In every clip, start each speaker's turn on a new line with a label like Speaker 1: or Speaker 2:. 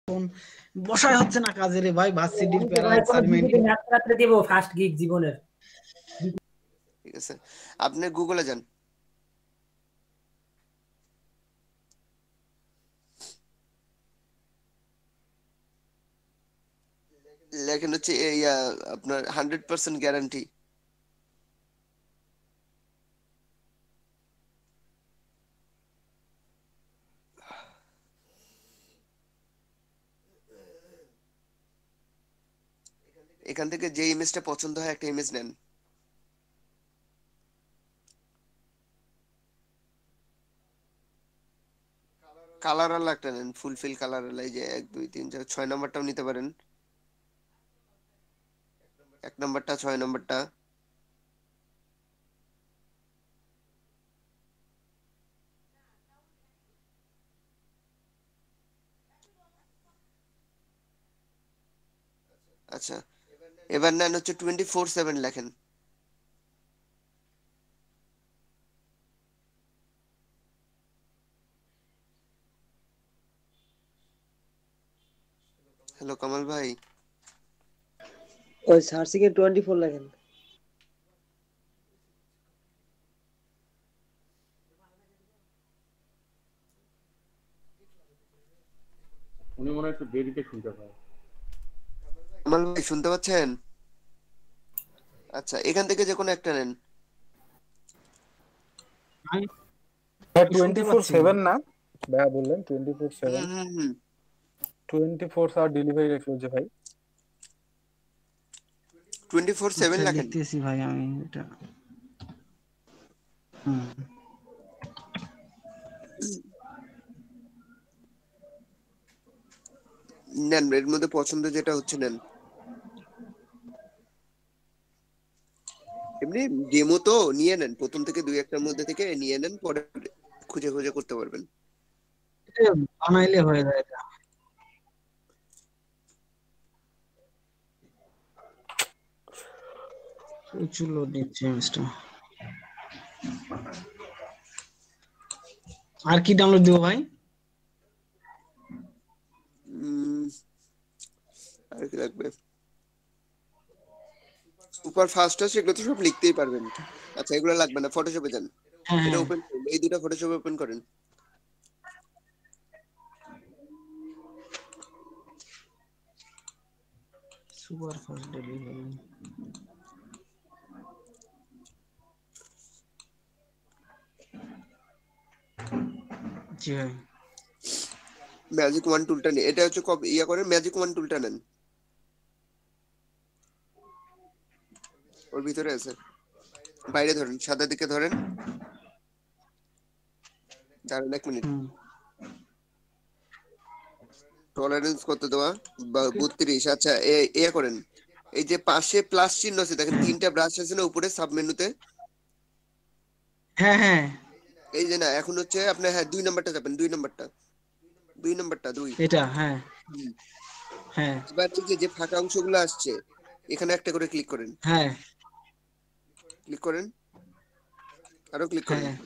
Speaker 1: বসাই হচ্ছে না কাজে রে ভাই, ভার্সিটির
Speaker 2: আমি তো
Speaker 1: প্যারা
Speaker 2: ভাই কোনো
Speaker 1: অ্যাসাইনমেন্ট।
Speaker 2: জিপিতে ম্যাথ রাত্রে দেব ফার্স্ট গিগ জীবনের।
Speaker 3: ঠিক আছে, আপনি গুগলে যান, লেখেন হচ্ছে আপনার 100% গ্যারান্টি। এখান থেকে যে ইমেজটা পছন্দ হয় একটা ইমেজ নেন। কালার আলা একটা নেন, ফুলফিল কালার আলা, এই যে 1 2 3 4 6 নাম্বারটাও নিতে পারেন। 1 নাম্বারটা 6 নাম্বারটা। আচ্ছা, এবার নেন হচ্ছে 24/7 লেখেন। হ্যালো কামাল ভাই,
Speaker 4: ওই সার্চিং এ 24 লেখেন।
Speaker 5: উনি মনে হয় একটু দেরিতে শুনতে পায়।
Speaker 3: কামাল ভাই শুনতে পাচ্ছেন? আচ্ছা, এখান থেকে যে কোনো একটা নেন।
Speaker 1: আমি
Speaker 5: হ্যাঁ
Speaker 1: শুনতে পাচ্ছি।
Speaker 5: 24/7 না ভাইয়া বললেন 24/7।
Speaker 3: হুম
Speaker 5: 24 আওয়ার ডেলিভারি রেখেছে ভাই।
Speaker 3: 24/7
Speaker 1: আচ্ছা
Speaker 3: লেখেন।
Speaker 1: লিখতেছি ভাই আমি এটা। হুম।
Speaker 3: নেন, এর মধ্যে পছন্দ যেটা হচ্ছে নেন। এমনি ডেমো তো নিয়ে নেন, প্রথম থেকে 2-1টার মধ্যে থেকে নিয়ে নেন, পরে খুঁজে খুঁজে করতে পারবেন।
Speaker 1: এটা বানাইলে হয়ে যায় এটা। প্রচুর লোড নিচ্ছে জিনিসটা। আর কি ডাউনলোড দিব ভাই?
Speaker 3: আর কি লাগবে? সুপার ফাস্ট আছে, এগুলো তো সব লিখতেই পারবেন। আচ্ছা, এগুলো লাগবে না, ফটোশপে যান।
Speaker 1: হ্যাঁ
Speaker 3: এটা
Speaker 1: হ্যাঁ।
Speaker 3: ওপেন করুন, এই দুটো ফটোশপে ওপেন করেন।
Speaker 1: Super fast delivery. জি ভাই।
Speaker 3: ম্যাজিক 1 টুলটা নিন, এটা হচ্ছে করেন, ম্যাজিক 1 টুলটা নেন, ওর ভিতরে আছে। বাইরে ধরেন, সাদা দিকে ধরেন, দাঁড়ান 1 মিনিট।
Speaker 1: হুম।
Speaker 3: টলারেন্স কত দেওয়া? 32। আচ্ছা, করেন, এই যে পাশে প্লাস চিহ্ন আছে দেখেন, 3টা ব্রাশ আছে না উপরে সাব মেনুতে?
Speaker 1: হ্যাঁ হ্যাঁ।
Speaker 3: এই যে না, এখন হচ্ছে আপনি, হ্যাঁ 2 নাম্বারটা যাবেন, 2 নাম্বারটা, 2 নাম্বারটা 2।
Speaker 1: এটা হ্যাঁ হ্যাঁ
Speaker 3: এবার এই যে ফাঁকা অংশগুলো আসছে, এখানে একটা করে ক্লিক করেন,
Speaker 1: হ্যাঁ
Speaker 3: ক্লিক করেন, আরো ক্লিক করেন,
Speaker 1: হ্যাঁ।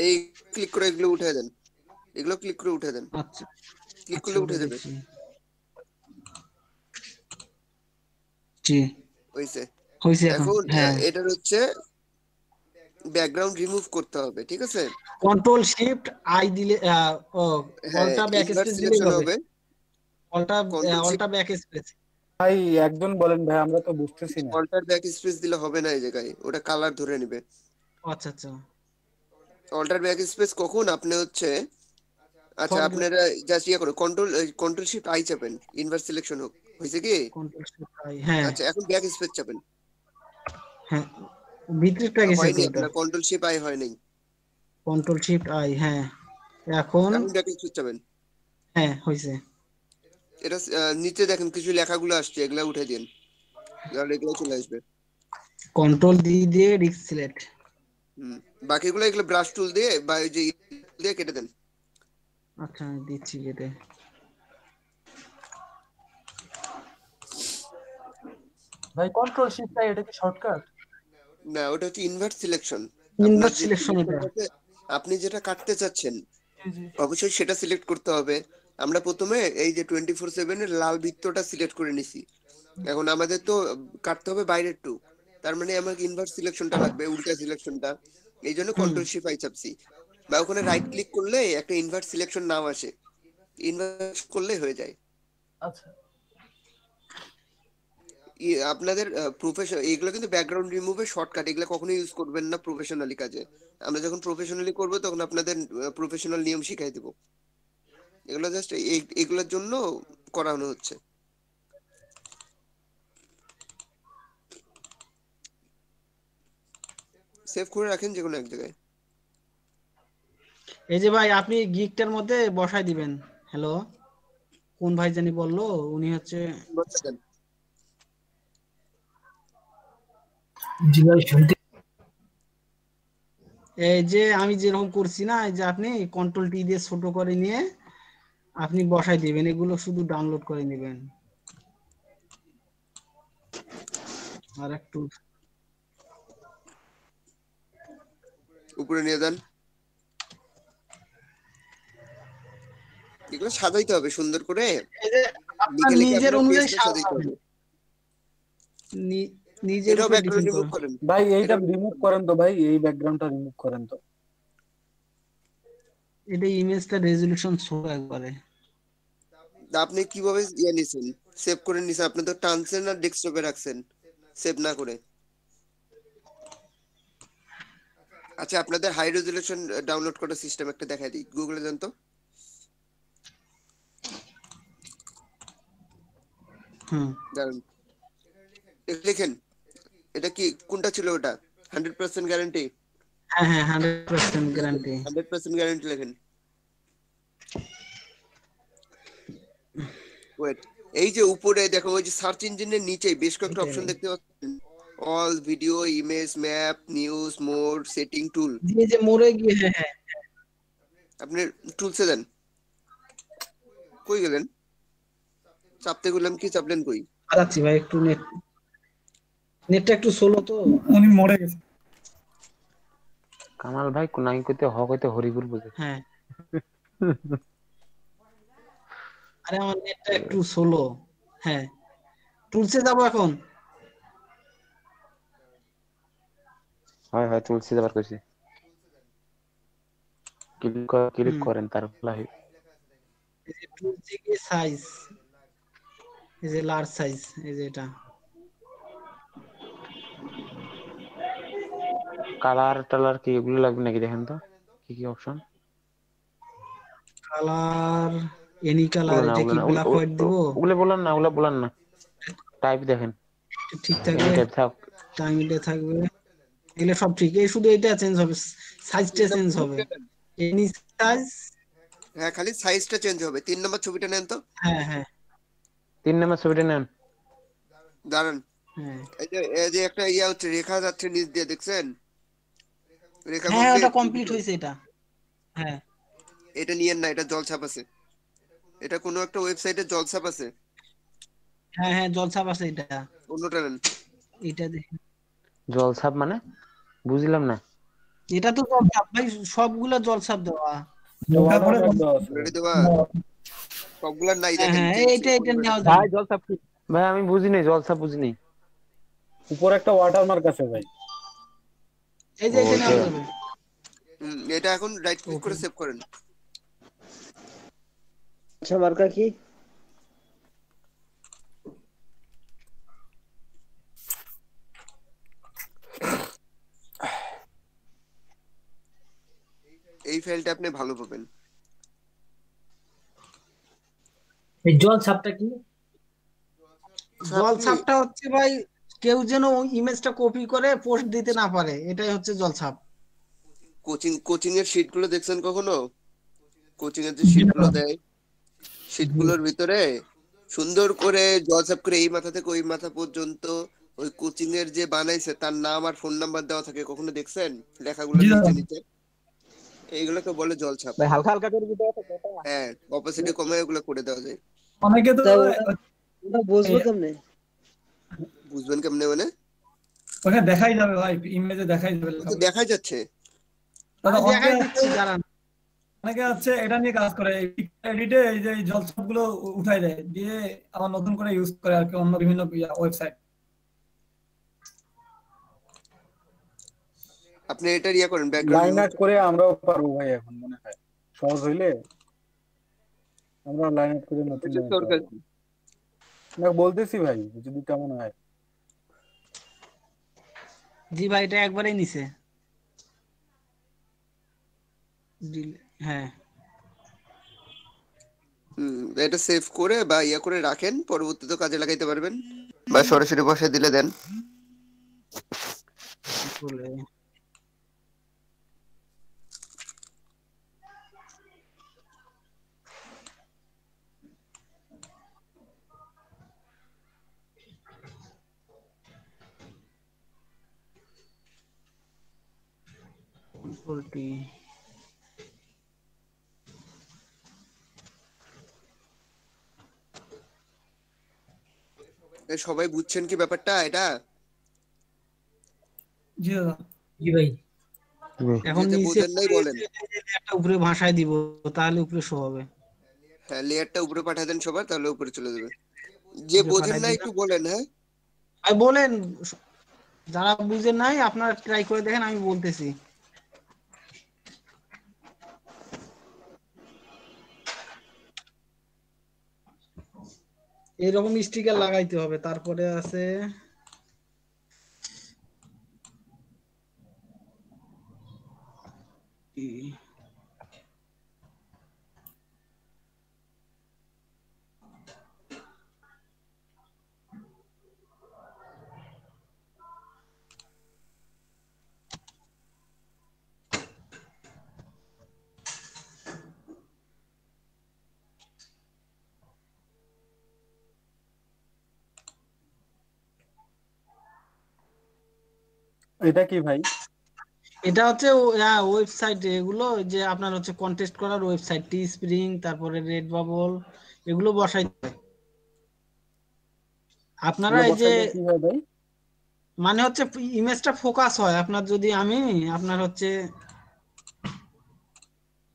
Speaker 3: এই ক্লিক করে এগুলো উঠে দেন, এগুলো ক্লিক করে উঠে দেন,
Speaker 1: আচ্ছা
Speaker 3: ক্লিক
Speaker 1: আচ্ছা
Speaker 3: করলে
Speaker 1: উঠে
Speaker 3: উঠে যাবে।
Speaker 1: দিচ্ছি। জি
Speaker 3: হইছে।
Speaker 1: হয়েছে এখন।
Speaker 3: এখন
Speaker 1: হ্যাঁ।
Speaker 3: এটার হচ্ছে ব্যাকগ্রাউন্ড রিমুভ করতে হবে, ঠিক আছে?
Speaker 1: কন্ট্রোল শিফট আই দিলে ও
Speaker 3: হ্যাঁ,
Speaker 1: অল্টা ব্যাক
Speaker 3: ইনভার্ট
Speaker 1: স্পেস দিলেই
Speaker 3: সিলেকশন
Speaker 1: হবে।
Speaker 3: হবে,
Speaker 1: অল্টা
Speaker 3: কন্ট্রোল
Speaker 1: অল্টা ব্যাক স্পেস।
Speaker 5: ভাই একজন বলেন ভাই, আমরা তো বুঝতেছি না।
Speaker 3: অল্টার ব্যাক স্পেস দিলে হবে না, এই জায়গায় ওটা কালার ধরে নেবে।
Speaker 1: আচ্ছা আচ্ছা।
Speaker 3: অল্টার ব্যাক স্পেস কখন আপনি হচ্ছে, আচ্ছা
Speaker 1: ফরগ্রাউন্ড।
Speaker 3: আপনারা জাস্ট করুন, কন্ট্রোল শিফট আই চাপেন, ইনভার্ট সিলেকশন হোক। হয়েছে কি?
Speaker 1: Control shift I. হ্যাঁ
Speaker 3: আচ্ছা, এখন ব্যাক স্পেস চাপেন।
Speaker 1: হ্যাঁ। ভিতরেরটা গেছে তো
Speaker 3: হয়নি
Speaker 1: ওটা।
Speaker 3: আপনার, কন্ট্রোল শিফট আই হয় নাই।
Speaker 1: Control shift I. হ্যাঁ এখন।
Speaker 3: এখন ব্যাক স্পেস চাপেন।
Speaker 1: হ্যাঁ হয়েছে।
Speaker 3: এটা নিচে দেখেন কিছু লেখাগুলো আসছে, এগুলা উঠে দিন, তাহলে এগুলো চলে আসবে।
Speaker 1: কন্ট্রোল দিয়ে রিক্স সিলেক্ট।
Speaker 3: বাকিগুলো এগুলো ব্রাশ টুল দিয়ে বা এই যে দিয়ে কেটে দেন।
Speaker 1: আচ্ছা আমি দিচ্ছি কেটে।
Speaker 6: ভাই কন্ট্রোল শিফট আই, এটা কি শর্টকাট?
Speaker 3: না, ওটা হচ্ছে ইনভার্ট সিলেকশন। আপনার
Speaker 1: ইনভার্স
Speaker 3: যে
Speaker 1: সিলেকশন
Speaker 3: সিলেকশন
Speaker 1: এটা।
Speaker 3: আছে, আপনি যেটা কাটতে চাচ্ছেন
Speaker 6: জি জি।
Speaker 3: অবশ্যই সেটা সিলেক্ট করতে হবে, আমরা প্রথমে এই যে 24/7 এর লাল বৃত্তটা সিলেক্ট করে নিছি। এখন আমাদের তো কাটতে হবে বাইরের টু, তার মানে আমাকে ইনভার্স সিলেকশনটা লাগবে, উল্টা সিলেকশনটা। এই জন্য কন্ট্রোল শিফট আই চাপছি, বা ওখানে রাইট ক্লিক করলে একটা ইনভার্স সিলেকশন নাম আসে, ইনভার্স করলে হয়ে যায়।
Speaker 6: আচ্ছা
Speaker 3: আপনাদের প্রফেশন এগুলো কিন্তু ব্যাকগ্রাউন্ড রিমুভের শর্টকাট, এগুলো কখনো ইউজ করবেন না প্রফেশনালি কাজে। আমরা যখন প্রফেশনালি করব তখন আপনাদের প্রফেশনাল নিয়ম শিখাই দেব। এগুলো জাস্ট এগুলোর জন্য করানো হচ্ছে। সেভ করে রাখেন যে কোনো এক জায়গায়।
Speaker 1: এই যে ভাই আপনি গিগটার মধ্যে বসাই দিবেন। হ্যালো, কোন ভাই জানি বললো, উনি হচ্ছে
Speaker 2: জি ভাই শুনতে
Speaker 1: এই যে আমি যেরকম করছি না, এই যে আপনি কন্ট্রোল টি দিয়ে ছোট করে নিয়ে আপনি বসাই দিবেন, এগুলো শুধু ডাউনলোড করে নেবেন। আর একটু
Speaker 3: উপরে নিয়ে যান। এগুলো সাজাইতে হবে সুন্দর করে,
Speaker 1: এই যে আপনার
Speaker 3: লিখে লিখে
Speaker 1: নিজের
Speaker 3: আপনার
Speaker 1: অনুযায়ী
Speaker 3: পেজটা সাজাইতে হবে।
Speaker 1: নিজের
Speaker 3: এটাও
Speaker 1: উপর
Speaker 3: ব্যাকগ্রাউন্ড
Speaker 1: ডিপেন্ড
Speaker 3: রিমুভ
Speaker 1: করে।
Speaker 3: করেন।
Speaker 5: ভাই এইটা রিমুভ করেন তো ভাই, এই ব্যাকগ্রাউন্ডটা রিমুভ করেন তো।
Speaker 1: এটা ইমেজটা রেজোলিউশন ছোট একবারে।
Speaker 3: তা আপনি কিভাবে ইয়ে নিছেন, সেভ করে নিছেন? আপনি তো টানছেন আর ডেস্কটপে রাখছেন সেভ না করে। আচ্ছা আপনাদের হাই রেজোলিউশন ডাউনলোড করার সিস্টেম একটা দেখাই দিই, গুগলে যান তো। দাঁড়ান, লিখেন এটা কি কোনটা ছিল ওটা, 100% গ্যারান্টি?
Speaker 1: হ্যাঁ হ্যাঁ 100% গ্যারান্টি।
Speaker 3: 100% গ্যারান্টি লেখেন। ওয়েট, এই যে উপরে দেখো ওই যে সার্চ ইঞ্জিনের নিচে বেশ কয়েকটা অপশন দেখতে পাচ্ছেন, all, video, image, map, news, mode, setting, tool.
Speaker 1: এই যে মোড়ে গিয়ে হ্যাঁ হ্যাঁ
Speaker 3: আপনি টুলসে দেন। কই গেলেন? চাপতে গেলাম কি, চাপলেন কই?
Speaker 1: যাচ্ছি ভাই, একটু নেটটা একটু স্লো তো।
Speaker 2: উনি মরে গেছে।
Speaker 4: কামাল ভাই কোনাই কইতে হ কইতে হরিপুর বুঝে।
Speaker 1: হ্যাঁ আরে আমার নেটটা একটু স্লো। হ্যাঁ টুলসে যাব এখন।
Speaker 4: হয় হয় তুলসী যাবার কইছি। ক্লিক করেন তারপর লাইভ।
Speaker 1: এই যে টুলসে গিয়ে সাইজ, এই যে লার্জ সাইজ, এই যে এটা
Speaker 4: কালার টালার কি এগুলো লাগবে নাকি দেখেন তো কি কি অপশন।
Speaker 1: কালার, এনি কালার,
Speaker 4: ওগুলো না
Speaker 1: এটা কি ব্ল্যাক হোয়াইট দিব?
Speaker 4: ওগুলো বলেন না টাইপ দেখেন
Speaker 1: ঠিক থাকবে,
Speaker 4: টাইপ থাক।
Speaker 1: টাইমটা থাকবে, এগুলো সব ঠিক। এই শুধু এটা চেঞ্জ হবে, সাইজটা চেঞ্জ হবে, এনি সাইজ।
Speaker 3: হ্যাঁ খালি সাইজটা চেঞ্জ হবে। 3 নম্বর ছবিটা নেন তো।
Speaker 1: হ্যাঁ হ্যাঁ
Speaker 4: 3 নম্বর ছবিটা নেন।
Speaker 3: দাঁড়ান,
Speaker 1: হ্যাঁ
Speaker 3: এই যে একটা ইয়া হচ্ছে, রেখা যাচ্ছে নিচ দিয়ে, দেখছেন? রেখা
Speaker 1: হ্যাঁ ওটা
Speaker 3: কমপ্লিট।
Speaker 1: কমপ্লিট হয়েছে এটা। হ্যাঁ
Speaker 3: এটা নিয়েন না, এটা জলছাপ আছে, এটা কোনো একটা ওয়েবসাইটে জলছাপ আছে।
Speaker 1: হ্যাঁ হ্যাঁ জলছাপ আছে এটা।
Speaker 3: অন্যটা নেন।
Speaker 1: এটা দেখেন,
Speaker 4: জলছাপ মানে বুঝলাম না।
Speaker 1: এটা তো জলছাপ ভাই, সবগুলা জলছাপ দেওয়া।
Speaker 3: রেডি দেওয়া সবগুলা নাই,
Speaker 1: হ্যাঁ
Speaker 3: দেখেন
Speaker 1: হ্যাঁ এটা নেওয়া
Speaker 5: ভাই
Speaker 1: যায়।
Speaker 5: জলছাপ কি?
Speaker 4: ভাই আমি বুঝি নাই জলছাপ বুঝি নাই।
Speaker 5: উপরে একটা ওয়াটারমার্ক আছে ভাই।
Speaker 1: এই যে এটা নেওয়া যাবে।
Speaker 3: এটা এখন রাইট ক্লিক করে সেভ করেন।
Speaker 7: আচ্ছা মার্কা কি?
Speaker 3: এই ফাইলটা আপনি ভালো পাবেন।
Speaker 2: এই জল ছাপটা কি?
Speaker 1: জলছাপটা হচ্ছে ভাই কেউ যেন ইমেজটা কপি করে পোস্ট দিতে না পারে, এটাই হচ্ছে জলছাপ।
Speaker 3: কোচিং এর শীট গুলো দেখছেন কখনো? কোচিং এর যে শীট গুলো দেয়, শীট গুলোর ভিতরে সুন্দর করে জলছাপ করে এই মাথা থেকে ওই মাথা পর্যন্ত ওই কোচিং এর যে বানাইছে তার নাম আর ফোন নাম্বার দেওয়া থাকে, কখনো দেখছেন লেখাগুলো নিচে নিচে? এইগুলোকে বলে জলছাপ।
Speaker 5: ভাই হালকা হালকা করে দিতে হবে তো।
Speaker 3: হ্যাঁ অপোসিটে কমে এগুলো করে দেওয়া যায়।
Speaker 2: অনেকে তো
Speaker 7: ওটা বুঝবো কেমনে?
Speaker 3: বুঝবেন কেমনে মানে?
Speaker 2: ওখানে দেখাই যাবে ভাই, ইমেজে দেখাই যাবে।
Speaker 3: তো দেখাই যাচ্ছে।
Speaker 2: দাদা
Speaker 1: আমি দেখাই দিচ্ছি, দাঁড়ান।
Speaker 2: অনেকে হচ্ছে এটা নিয়ে কাজ করে, এডিটে এই যে জল গুলো উঠাই দেয়, দিয়ে আবার নতুন করে ইউজ করে আর কি অন্য বিভিন্ন ওয়েবসাইট।
Speaker 3: আপনি এটা ইয়া করেন, ব্যাকগ্রাউন্ড
Speaker 5: লাইন
Speaker 3: রিমুভ।
Speaker 5: আউট করে আমরাও পারবো ভাই, এখন মনে হয় সহজ হইলে আমরা লাইন আউট করে নতুন বানাতে
Speaker 3: দরকার
Speaker 5: পারবো।
Speaker 3: কি?
Speaker 5: না বলতেছি ভাই, যদি কেমন হয়।
Speaker 1: জি ভাই, এটা একবারেই নিছে। হ্যাঁ,
Speaker 3: এটা সেভ করে বা ইয়া করে রাখেন, পরবর্তীতে কাজে লাগাইতে পারবেন, বা সরাসরি বসায় দিলে দেন।
Speaker 1: বলে কন্ট্রোল-টি।
Speaker 3: সবাই বুঝছেন কি ব্যাপারটা এটা?
Speaker 2: জি দাদা।
Speaker 8: জি ভাই।
Speaker 1: এখন
Speaker 3: যেটা
Speaker 1: নিচে
Speaker 3: বোঝেন নাই বলেন।
Speaker 1: একটা উপরে ভাষায় দিব, তাহলে উপরে শো হবে।
Speaker 3: হ্যাঁ, লেয়ারটা উপরে পাঠিয়ে দেন সবার, তাহলে উপরে চলে যাবে। যে
Speaker 1: যে
Speaker 3: বোঝেন
Speaker 1: পাঠাই
Speaker 3: না
Speaker 1: দিলাম,
Speaker 3: একটু বলেন। হ্যাঁ,
Speaker 1: ভাই বলেন, যারা বুঝেন নাই আপনারা ট্রাই করে দেখেন, আমি বলতেছি। এইরকম স্টিকার লাগাইতে হবে। তারপরে আছে
Speaker 5: এটা কি ভাই?
Speaker 1: এটা হচ্ছে ওয়েবসাইট, এগুলো যে আপনার হচ্ছে কন্টেস্ট করার ওয়েবসাইট, টি স্প্রিং, তারপরে রেড বাবল, এগুলো বসাইতে হয়। আপনারা
Speaker 5: এগুলো
Speaker 1: এই যে
Speaker 5: বসাইলে কি হয় ভাই?
Speaker 1: মানে হচ্ছে ইমেজটা ফোকাস হয় আপনার, যদি আপনার হচ্ছে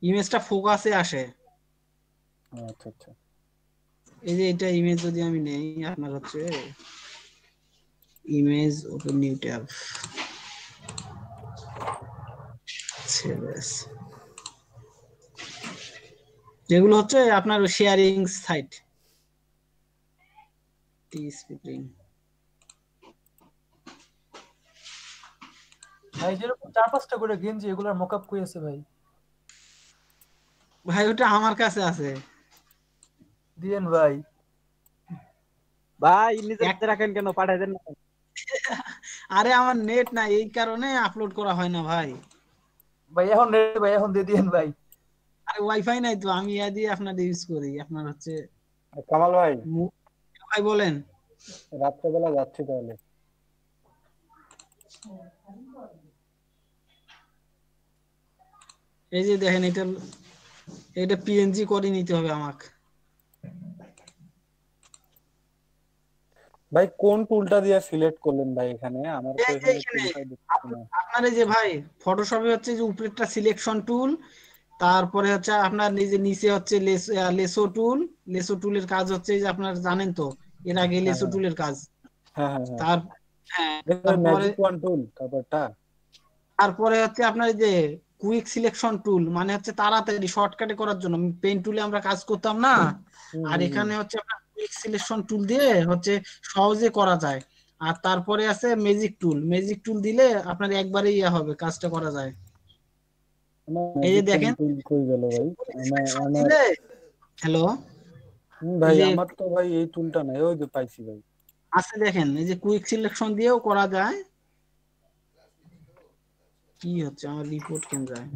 Speaker 1: ইমেজটা ফোকাসে আসে।
Speaker 5: আচ্ছা আচ্ছা।
Speaker 1: এই যে এটা ইমেজ যদি আমি নেই, আপনার হচ্ছে ইমেজ, ওপেন নিউ ট্যাব, যেগুলো হচ্ছে আপনার শেয়ারিং সাইট, টি স্প্রিং।
Speaker 6: ভাই যেরকম 4-5টা করে গেঞ্জি, এগুলোর মকআপ কইছে ভাই।
Speaker 1: ভাই ওটা আমার কাছে আছে।
Speaker 6: দিয়েন ভাই।
Speaker 9: ভাই নিজের
Speaker 1: এক-
Speaker 9: হাতে রাখেন কেন, পাঠাই দেন না।
Speaker 1: আরে আমার নেট নাই, এই কারণে আপলোড করা হয় না ভাই।
Speaker 6: ভাই এখন রেডি ভাই, এখন দিয়ে দিয়েন ভাই।
Speaker 1: আরে ওয়াইফাই নাই তো, আমি ইয়া দিয়ে আপনার ইউজ করি। আপনার হচ্ছে
Speaker 5: কামাল ভাই,
Speaker 1: ভাই বলেন।
Speaker 5: রাত্রেবেলা যাচ্ছি তাহলে।
Speaker 1: এই যে দেখেন, এটা পিএনজি করে নিতে হবে আমাকে।
Speaker 5: ভাই কোন টুলটা দিয়ে সিলেক্ট করলেন ভাই? এখানে আমার তো
Speaker 1: এই যে
Speaker 5: এখানে
Speaker 1: এখানে
Speaker 5: টুলটাই দেখছি না।
Speaker 1: আপনার এই যে ভাই ফটোশপে হচ্ছে যে উপরেরটা সিলেকশন টুল, তারপরে হচ্ছে আপনার নিজে নিচে হচ্ছে লেসো টুল। লেসো টুলের কাজ হচ্ছে যে আপনার জানেন তো, এর আগে
Speaker 5: হ্যাঁ
Speaker 1: লেসো টুলের কাজ।
Speaker 5: হ্যাঁ হ্যাঁ হ্যাঁ।
Speaker 1: তার হ্যাঁ, তারপরে
Speaker 5: ম্যাজিক ওয়ান টুল, তারপরটা
Speaker 1: তারপরে হচ্ছে আপনার এই যে কুইক সিলেকশন টুল, মানে হচ্ছে তাড়াতাড়ি শর্টকাটে করার জন্য। পেন টুলে আমরা কাজ করতাম না, আর এখানে হচ্ছে আপনার কুইক সিলেকশন টুল দিয়ে হচ্ছে সহজে করা যায়। আর তারপরে আছে ম্যাজিক টুল। ম্যাজিক টুল দিলে আপনার একবারে ইয়া হবে, কাজটা করা যায়।
Speaker 5: আমার
Speaker 1: এই যে
Speaker 5: ম্যাজিক ওয়ান
Speaker 1: দেখেন,
Speaker 5: টুল কই গেল ভাই? আমার আমার
Speaker 1: হ্যালো,
Speaker 5: ভাই
Speaker 1: এই যে
Speaker 5: আমার তো ভাই এই টুলটা নাই। ওই যে পাইছি ভাই।
Speaker 1: আছে দেখেন, এই যে কুইক সিলেকশন দিয়েও করা যায়। কি হচ্ছে আমার রিপোর্ট কেন যায়?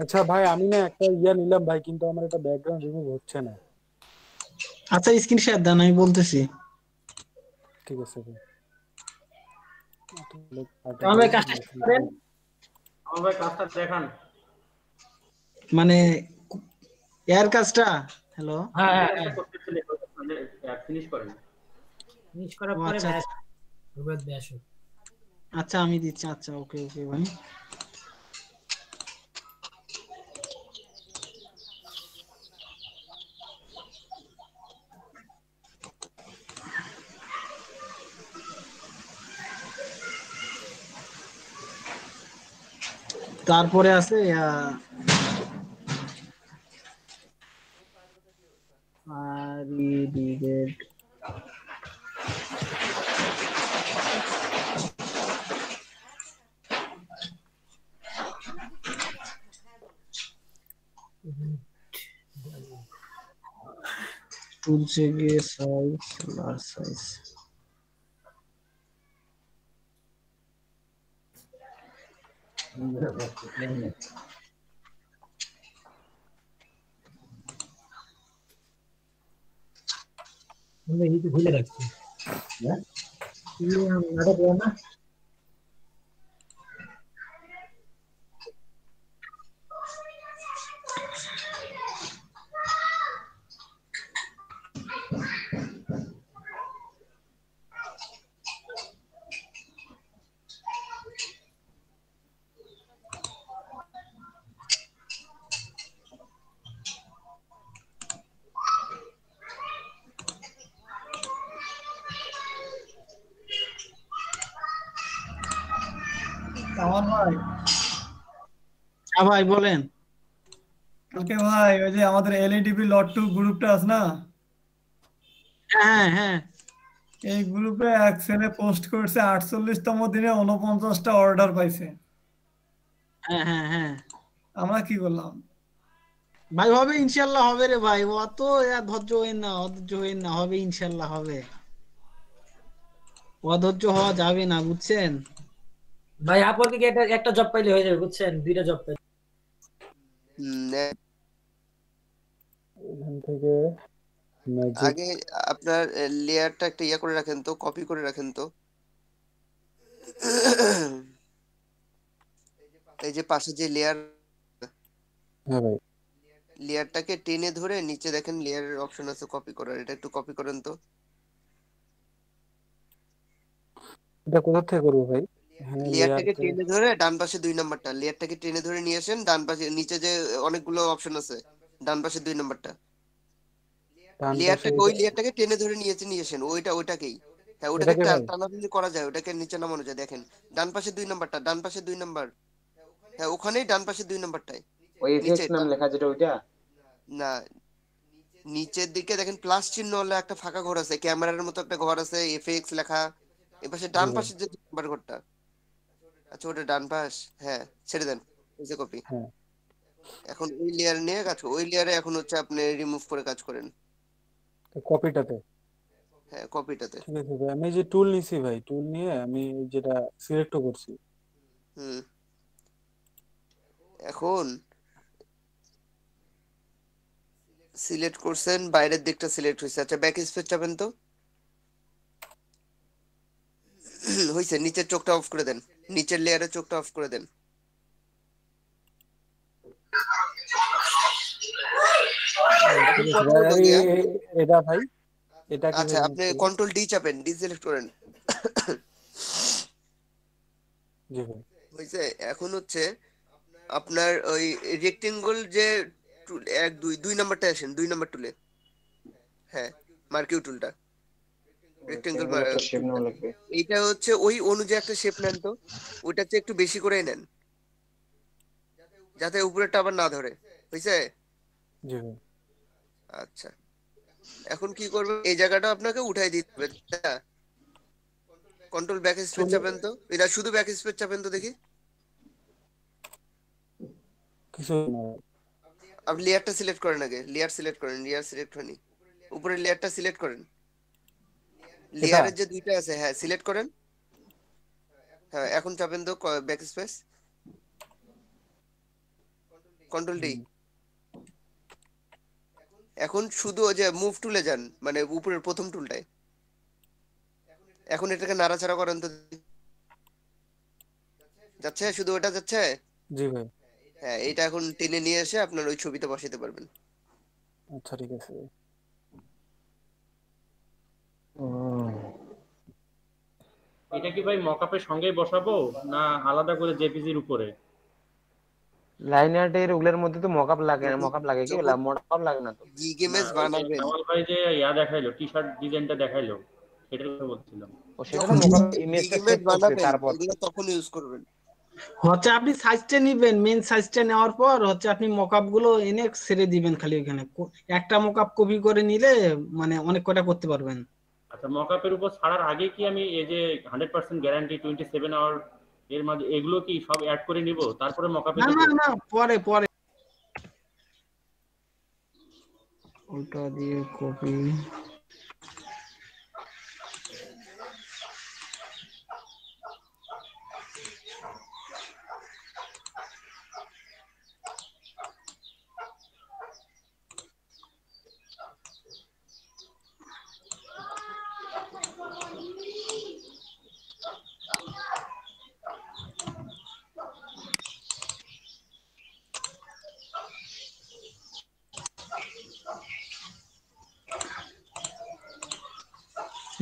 Speaker 5: আচ্ছা ভাই, আমি না একটা নিলাম ভাই, কিন্তু আমার এটা ব্যাকগ্রাউন্ড রিমুভ হচ্ছে না।
Speaker 1: আচ্ছা স্ক্রিন শেয়ার দেন, আমি বলতেছি।
Speaker 5: ঠিক আছে ভাই।
Speaker 1: কামাল ভাই কাজটা করেন, কামাল ভাই কাজটা দেখান, মানে এর কাজটা। হ্যালো,
Speaker 8: হ্যাঁ হ্যাঁ হ্যাঁ ফিনিশ করেন, ফিনিশ করার পরে
Speaker 1: আচ্ছা
Speaker 8: ব্যাস রুবেল ব্যাস হোক।
Speaker 1: আচ্ছা আমি দিচ্ছি। আচ্ছা ওকে ওকে ভাই। তারপরে আছে টুলসে গিয়ে সাইজ, লার্জ সাইজ।
Speaker 8: আমরা এই তো ভুলে রাখছি হ্যাঁ ये हम नाटक हुआ ना।
Speaker 2: কামান ভাই,
Speaker 1: হ্যাঁ ভাই বলেন।
Speaker 2: কালকে ভাই ওই যে আমাদের এলইডিপি লট 2 গ্রুপটা আছে না,
Speaker 1: হ্যাঁ হ্যাঁ
Speaker 2: এই গ্রুপে এক ছেলে পোস্ট করছে 48তম দিনে 49টা অর্ডার পাইছে।
Speaker 1: হ্যাঁ হ্যাঁ হ্যাঁ
Speaker 2: আমরা কি করলাম?
Speaker 1: ভাই হবে ইনশাল্লাহ, হবে রে ভাই, অত ধৈর্য হইন না, অধৈর্য হইন না, হবে ইনশাল্লাহ হবে। অধৈর্য হওয়া যাবে না, বুঝছেন
Speaker 8: ভাই আপনি কি একটা জব পাইলে হয়ে যাবে, বুঝছেন, দুইটা জব পাইলে।
Speaker 5: এখান থেকে ম্যাজিক।
Speaker 3: আগে আপনার লেয়ারটা একটা ইয়া করে রাখেন তো, কপি করে রাখেন তো। এই যে পাশে যে লেয়ার,
Speaker 5: হ্যাঁ ভাই,
Speaker 3: লেয়ারটাকে টেনে ধরে নিচে দেখেন লেয়ারের অপশন আছে কপি করার, এটা একটু কপি করেন তো।
Speaker 5: এটা কোথা থেকে করবো ভাই? হ্যাঁ,
Speaker 3: লেয়ারটাকে টেনে ধরে ডান পাশে 2 নাম্বারটা, লেয়ারটাকে টেনে ধরে নিয়ে আসেন ডান পাশে, নিচে যে অনেকগুলো অপশন আছে ডান পাশে 2 নাম্বারটা,
Speaker 5: ডান পাশে
Speaker 3: লেয়ারটাকে ওই লেয়ারটাকে টেনে ধরে নিয়ে আসেন, ওইটাকেই। হ্যাঁ ওটাকে
Speaker 5: এটাকে ভাই?
Speaker 3: টানাটানি করা যায়, ওটাকে নিচে নামানো যায়। দেখেন ডান পাশে 2 নাম্বারটা, ডান পাশে 2 নাম্বার, হ্যাঁ ওখানেই ডান পাশে 2 নাম্বারটায়
Speaker 4: ওই
Speaker 3: নিচে
Speaker 4: এফএক্স নাম লেখা যেটা ওইটা?
Speaker 3: না, নিচের দিকে দেখেন প্লাস চিহ্ন হলে একটা ফাঁকা ঘর আছে, ক্যামেরার মতো একটা ঘর আছে, এফএক্স লেখা। এপাশে ডান পাশে যে নাম্বার ঘরটা, আচ্ছা ওটা ডান পাশ, হ্যাঁ ছেড়ে দেন, এই যে কপি।
Speaker 5: হ্যাঁ,
Speaker 3: এখন ওই লেয়ার নিয়ে কাজ করুন, ওই লেয়ারে এখন হচ্ছে আপনি রিমুভ করে কাজ করেন।
Speaker 5: কপিটাতে।
Speaker 3: হ্যাঁ কপিটাতে।
Speaker 5: ঠিক আছে ভাই, আমি যে টুল নিছি ভাই, টুল নিয়ে আমি যেটা সিলেক্ট করছি।
Speaker 3: হুম, এখন সিলেক্ট করছেন, বাইরের দিকটা সিলেক্ট হয়েছে। আচ্ছা ব্যাক স্পেস চাপেন তো। হয়েছে, নিচের চোখটা অফ করে দেন, নিচের লেয়ারের চোখটা অফ করে দেন।
Speaker 5: এটা ভাই, এটা কি?
Speaker 3: আচ্ছা আপনি কন্ট্রোল ডি চাপেন, ডি সিলেক্ট করেন।
Speaker 5: জি ভাই।
Speaker 3: হয়েছে, এখন হচ্ছে আপনার ওই রেক্টেঙ্গল যে টুল 1 2 নাম্বারটা আসেন, 2 নাম্বার টুলে, হ্যাঁ মার্কিউ টুলটা, রেক্টেঙ্গল
Speaker 4: শেপ নাম লাগবে।
Speaker 3: এইটা হচ্ছে ওই অনুযায়ী একটা শেপ নেন তো, ওইটা হচ্ছে একটু বেশি করে নেন যাতে উপরেরটা আবার না ধরে। হয়েছে?
Speaker 5: জি ভাই।
Speaker 3: আচ্ছা এখন কি করবেন, এই জায়গাটা আপনাকে উঠাই দিতে হবে। কন্ট্রোল ব্যাক স্পেস চাপেন তো, এটা শুধু ব্যাক স্পেস চাপেন তো দেখি।
Speaker 5: কিছু না,
Speaker 3: আপনি লেয়ারটা সিলেক্ট করেন, আগে লেয়ার সিলেক্ট করেন, লেয়ার সিলেক্ট হয়নি, উপরের লেয়ারটা সিলেক্ট করেন, লেয়ারের যে দুইটা আছে হ্যাঁ সিলেক্ট করেন। হ্যাঁ এখন চাপেন তো ব্যাক স্পেস, কন্ট্রোল ডি। এখন শুধু ওই যে মুভ টুলে যান, মানে উপরের প্রথম টুলটায়। এখন এটাকে নাড়াচাড়া করেন তো। যাচ্ছে? শুধু ওটা যাচ্ছে?
Speaker 5: জি ভাই।
Speaker 3: হ্যাঁ, এটা এখন টেনে নিয়ে এসে আপনার ওই ছবিতে বসাতে পারবেন।
Speaker 5: আচ্ছা ঠিক আছে।
Speaker 8: এটা কি ভাই মকআপের সঙ্গেই বসাবো না আলাদা করে জেপিজির উপরে?
Speaker 4: লাইন আর্টের ওগুলোর মধ্যে তো মকআপ লাগে না, মকআপ লাগে কি?
Speaker 3: যখন
Speaker 4: মকআপ লাগে না তো।
Speaker 8: না,
Speaker 3: ইমেজ
Speaker 8: ওই যে
Speaker 3: বানাবেন,
Speaker 8: কামাল ভাই যে দেখাইলো, টি শার্ট ডিজাইনটা দেখাইলো, সেটার কথা বলছিলাম।
Speaker 4: ও সেটা তো
Speaker 3: যখন
Speaker 4: মকআপ ইমেজটা
Speaker 3: ইমেজ
Speaker 4: সেভ করছে
Speaker 3: বানাবেন
Speaker 4: তারপর।
Speaker 3: এগুলো তখন ইউজ করবেন।
Speaker 1: হচ্ছে আপনি সাইজটা নিবেন, মেন সাইজটা নেওয়ার পর হচ্ছে আপনি মকআপ গুলো এনে ছেড়ে দিবেন খালি ওইখানে। একটা মকআপ কপি করে নিলে মানে অনেক কটা করতে পারবেন।
Speaker 8: আচ্ছা, মকআপের উপর ছাড়ার আগে কি আমি এই যে 100% গ্যারান্টি 27 আওয়ার এর মাঝে এগুলো কি সব অ্যাড করে নিব, তারপরে মকআপে
Speaker 1: না
Speaker 8: দেব?
Speaker 1: না না, পরে পরে ওটা দিয়ে কপি।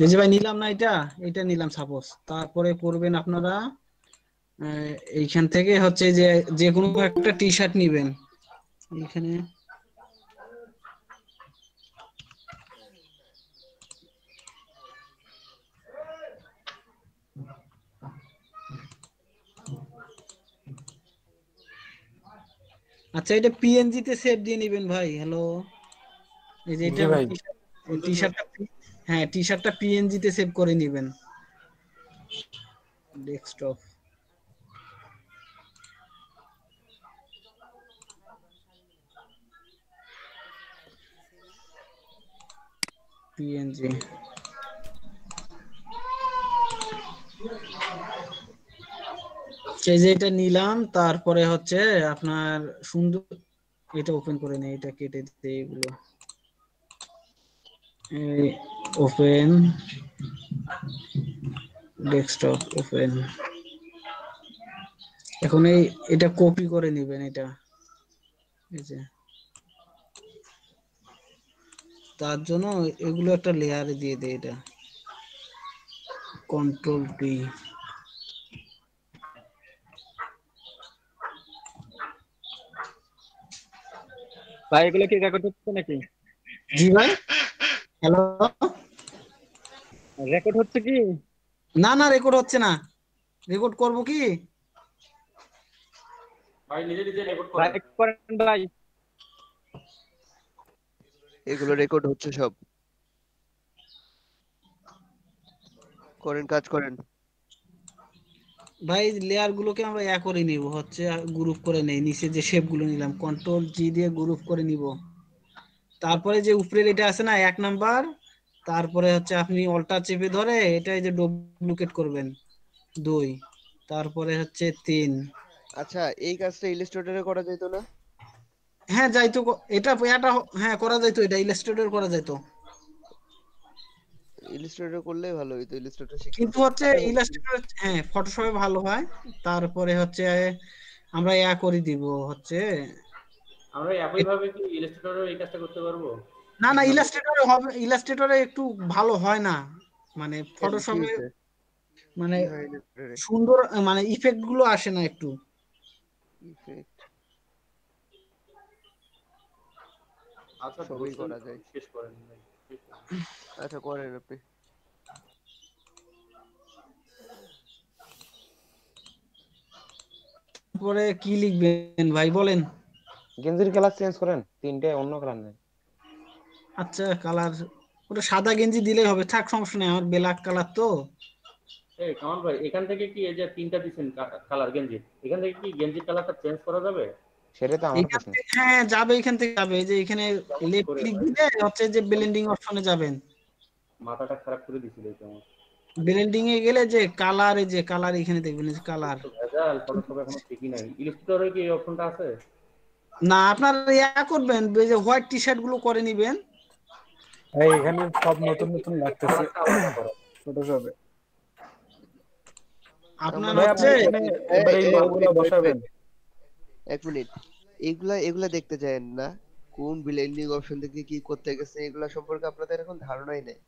Speaker 1: এই যে ভাই নিলাম না, এটা নিলাম সাপোজ। তারপরে করবেন আপনারা এইখান থেকে হচ্ছে যে যে কোনো একটা টি শার্ট নিবেন এখানে। আচ্ছা, এটা পিএনজি তে সেভ দিয়ে নিবেন ভাই। হ্যালো, এই যে এটা
Speaker 5: জি ভাই।
Speaker 1: টি শার্টটা, হ্যাঁ টি শার্টটা পিএনজি তে সেভ করে নিবেন ডেস্কটপ। পিএনজি এই যে এটা নিলাম। তারপরে হচ্ছে আপনার সুন্দর এটা ওপেন করে নেই, এটা কেটে দিতে এগুলো। Open desktop, open. এখন এটা কপি করে নেবেন এটা, এই যে তার জন্য এগুলো একটা লেয়ারে দিয়ে দেয়। এটা কন্ট্রোল টি।
Speaker 9: ভাই এগুলো কি রেকর্ড হচ্ছে নাকি?
Speaker 1: জি ভাই, হ্যালো,
Speaker 9: রেকর্ড হচ্ছে কি?
Speaker 1: না না রেকর্ড হচ্ছে না। রেকর্ড করব কি
Speaker 8: ভাই নিজে নিজে রেকর্ড
Speaker 9: ভাই
Speaker 8: করেন।
Speaker 9: করেন ভাই।
Speaker 3: এগুলো রেকর্ড হচ্ছে সব। করেন, কাজ করেন।
Speaker 1: ভাই? লেয়ার গুলোকে আমরা করে নিব, হচ্ছে গ্রুপ করে নেই। নিচে যে শেপ গুলো নিলাম কন্ট্রোল জি দিয়ে গ্রুপ করে নিব। তারপরে যে উপরের এটা আছে না 1 নাম্বার, তারপরে হচ্ছে আপনি অল্টার চেপে ধরে এটা এই যে ডুপ্লিকেট করবেন 2, তারপরে হচ্ছে 3।
Speaker 3: আচ্ছা, এই কাজটা ইলাস্ট্রেটরে করা যেত না?
Speaker 1: হ্যাঁ যাইতো, এটা হ্যাঁ করা যাইতো, এটা ইলাস্ট্রেটর করা যাইতো।
Speaker 3: ইলাস্ট্রেটর করলেই ভালো হইতো, ইলাস্ট্রেটর শিখতে
Speaker 1: কিন্তু
Speaker 3: তো।
Speaker 1: হচ্ছে ইলাস্ট্রেটর, হ্যাঁ ফটোশপে ভালো হয়। তারপরে হচ্ছে আমরা করে দিব হচ্ছে।
Speaker 8: আমরা একই ভাবে কি ইলাস্ট্রেটরেও এই কাজটা করতে পারবো?
Speaker 1: না না, ইলাস্ট্রেটরে হবে, ইলাস্ট্রেটরে একটু ভালো হয় না, মানে
Speaker 3: কেন, কি
Speaker 1: ফটোশপে
Speaker 3: হইছে?
Speaker 1: মানে
Speaker 3: কি হয় ইলাস্ট্রেটরে?
Speaker 1: সুন্দর, মানে ইফেক্ট গুলো আসে না একটু।
Speaker 3: ইফেক্ট
Speaker 8: আচ্ছা,
Speaker 3: সবই করা যায়।
Speaker 8: শেষ করেন ভাই।
Speaker 3: আচ্ছা করেন আপনি।
Speaker 1: পরে কি লিখবেন ভাই বলেন?
Speaker 4: গেঞ্জির কালার চেঞ্জ করেন, 3টে অন্য কালার নেই।
Speaker 1: আচ্ছা কালার, ওটা সাদা গেঞ্জি দিলেই হবে, থাক সমস্যা নেই, আমার ব্ল্যাক কালার তো।
Speaker 8: এই কামাল ভাই, এখান থেকে কি এই যে 3টা দিছেন কালার গেঞ্জি, এখান থেকে কি গেঞ্জির কালারটা চেঞ্জ করা যাবে?
Speaker 4: সেটা তো আমার
Speaker 1: এখান
Speaker 4: প্রশ্ন।
Speaker 1: থেকে হ্যাঁ যাবে, এখান থেকে যাবে। এই যে এখানে লেফট
Speaker 8: করে
Speaker 1: ক্লিক
Speaker 8: ভাই,
Speaker 1: দিলে হচ্ছে যে ব্লেন্ডিং অপশনে যাবেন।
Speaker 8: মাথাটা খারাপ করে দিছিল এটা আমার।
Speaker 1: ব্লেন্ডিং এ গেলে যে কালার, এই যে কালার এখানে দেখবেন, এই যে কালার।
Speaker 8: তো ভেজাল ফটোশপ এখনো ঠিকই নাই। ইলাস্ট্রেটরে কি এই অপশনটা আছে?
Speaker 1: না আপনার ইয়া করবেন, ওই যে হোয়াইট টি শার্ট গুলো করে নিবেন।
Speaker 5: ভাই এখানে সব নতুন নতুন লাগতেছে ফটোশপে।
Speaker 1: আপনার
Speaker 5: ভাই
Speaker 1: হচ্ছে
Speaker 5: আপনি এখানে এবারে এই লোগোগুলো বসাবেন।
Speaker 3: এক মিনিট, এগুলা দেখতে চান না? কোন ব্লেন্ডিং অপশন থেকে কি করতে গেছে এগুলা সম্পর্কে আপনাদের এখন ধারণাই নেই।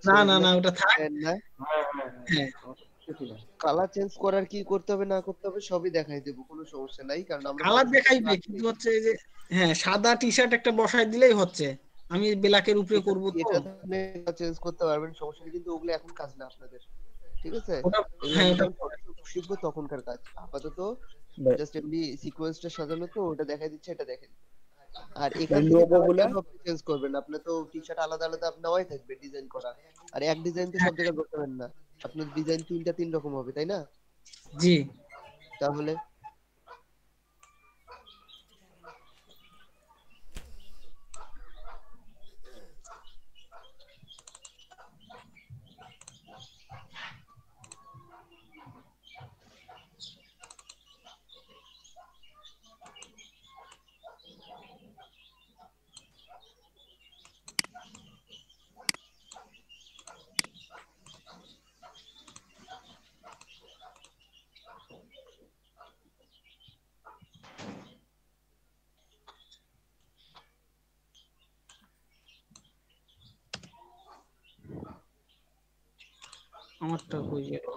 Speaker 1: না না না, ওটা থাক।
Speaker 3: না,
Speaker 1: হ্যাঁ
Speaker 3: কালার চেঞ্জ করার কি করতে হবে না করতে হবে সবই দেখাই দেবো, কোনো সমস্যা নাই, কারণ আমরা
Speaker 1: কালার দেখাইবে, কিন্তু হচ্ছে এই যে হ্যাঁ সাদা টি শার্ট একটা বসাই দিলেই হচ্ছে। আমি ব্ল্যাকের উপরে করব তো।
Speaker 3: এটা আপনি চেঞ্জ করতে পারবেন, সমস্যা নেই, কিন্তু ওগুলো এখন কাজ না আপনাদের, ঠিক আছে?
Speaker 1: ওটা
Speaker 3: এগুলো
Speaker 1: হ্যাঁ
Speaker 3: আমরা
Speaker 1: ওটা
Speaker 3: যখন Photoshop শিখবো তখনকার কাজ। আপাতত
Speaker 5: ভাই
Speaker 3: জাস্ট এমনি সিকোয়েন্সটা সাজানো, তো ওটা দেখাই দিচ্ছে, এটা দেখেন। আর
Speaker 5: এই
Speaker 3: এখান থেকে
Speaker 5: লোগোগুলা
Speaker 3: চেঞ্জ করবেন, আপনার তো টি শার্ট আলাদা আলাদা নেওয়াই থাকবে ডিজাইন করা, আর এক ডিজাইন তো সব জায়গায় করতে পারেন না, আপনার ডিজাইন তিন রকম হবে, তাই না?
Speaker 1: জি
Speaker 3: তাহলে
Speaker 1: আমারটা কই গেল?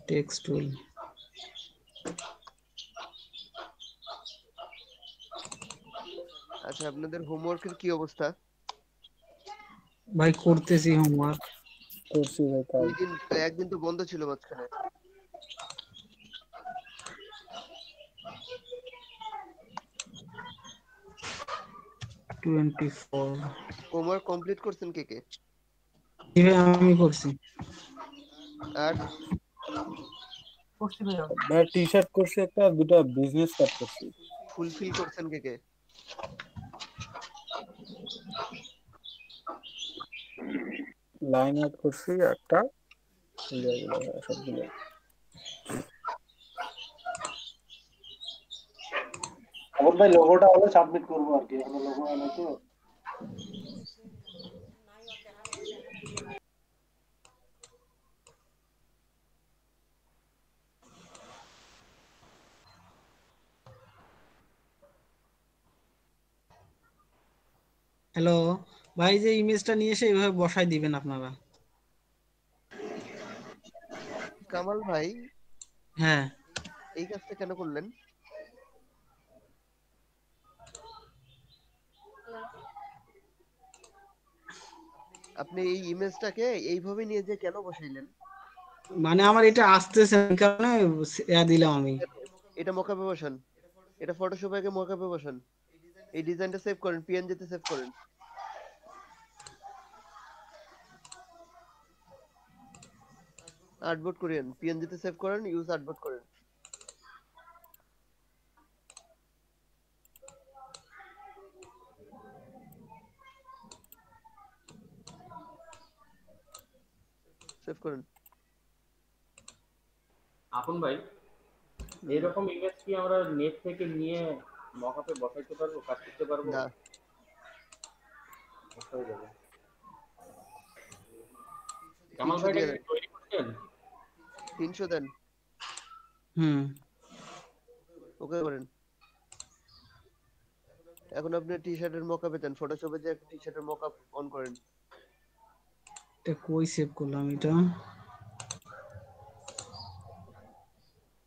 Speaker 1: Text tool.
Speaker 3: আচ্ছা, আপনাদের হোমওয়ার্কের কি অবস্থা?
Speaker 1: ভাই করতেছি হোমওয়ার্ক।
Speaker 5: করছি ভাই কাজ।
Speaker 3: একদিন তো বন্ধ ছিল মাঝখানে। হোমওয়ার্ক কমপ্লিট করছেন কে কে?
Speaker 1: আমি করছি।
Speaker 3: আর
Speaker 6: করছি ভাইয়া।
Speaker 5: ভাই টি শার্ট করছি একটা, দুটো বিজনেস কার্ড করছি।
Speaker 3: ফুলফিল করছেন কে কে?
Speaker 5: লাইন আউট করছি একটা, সবগুলো।
Speaker 10: এখন ভাই লোগোটা হলে সাবমিট করবো আর কি, এখনো লোগো আনে তো।
Speaker 1: হ্যালো ভাই, যে ইমেজটা নিয়ে এসে এইভাবে বসাই দিবেন আপনারা।
Speaker 3: কামাল ভাই,
Speaker 1: হ্যাঁ
Speaker 3: এই কাজটা কেন করলেন? আপনি এই ইমেজটাকে এইভাবে নিয়ে যে কেন বসাইলেন?
Speaker 1: মানে আমার এটা আসতেছে, এই কারণে দিলাম আমি।
Speaker 3: এটা মকআপে বসান, এটা ফটোশপে আগে মকআপে বসান, এই ডিজাইনটা সেভ করেন, পিএনজি তে সেভ করেন। আর্টবোর্ড করেন, পিএনজি তে সেভ করেন, ইউজ আর্টবোর্ড করেন। সেভ করেন।
Speaker 8: আপন ভাই, এরকম ইমেজ কি আমরা নেট থেকে নিয়ে মকআপে বসাইতে পারবো, কাজ করতে পারবো?
Speaker 3: না,
Speaker 8: হয়ে যাবে। কামাল ভাই এটা তৈরি করছেন?
Speaker 3: 300 দেন। ওকে করেন। এখন আপনি টি শার্টের মকআপে দেন, ফটোশপে যে টি শার্টের মকআপ অন করেন।
Speaker 1: এটা কই সেভ করলাম এটা?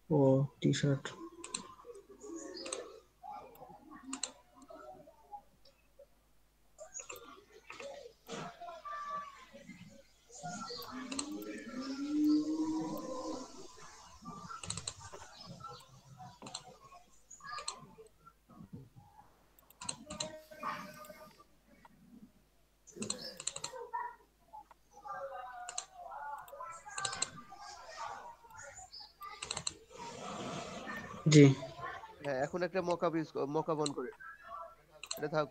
Speaker 1: ও টি শার্ট। জি
Speaker 3: হ্যাঁ, এখন একটা মকআপ অন করে এটা থাক।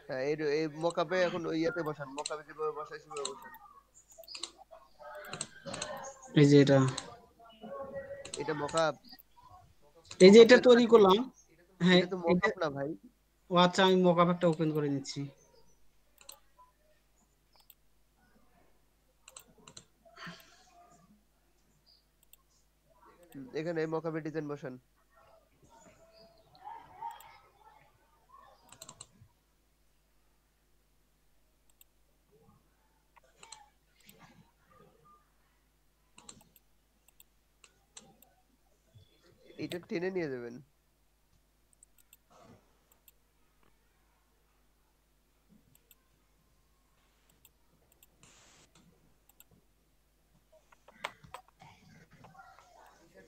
Speaker 3: হ্যাঁ, এই মকআপে এখন ওই ইয়াতে বসান, মকআপে যেভাবে বসাই সেভাবে বসান।
Speaker 1: এই যে এটা
Speaker 3: এটা মকআপ।
Speaker 1: এই যে এটা তৈরি করলাম, হ্যাঁ
Speaker 3: এটা তো মকআপ না ভাই।
Speaker 1: ও আচ্ছা, আমি মকআপ একটা ওপেন করে নিচ্ছি।
Speaker 3: এখানে মকআপের ডিজাইন বসান। এটা টেনে নিয়ে যাবেন।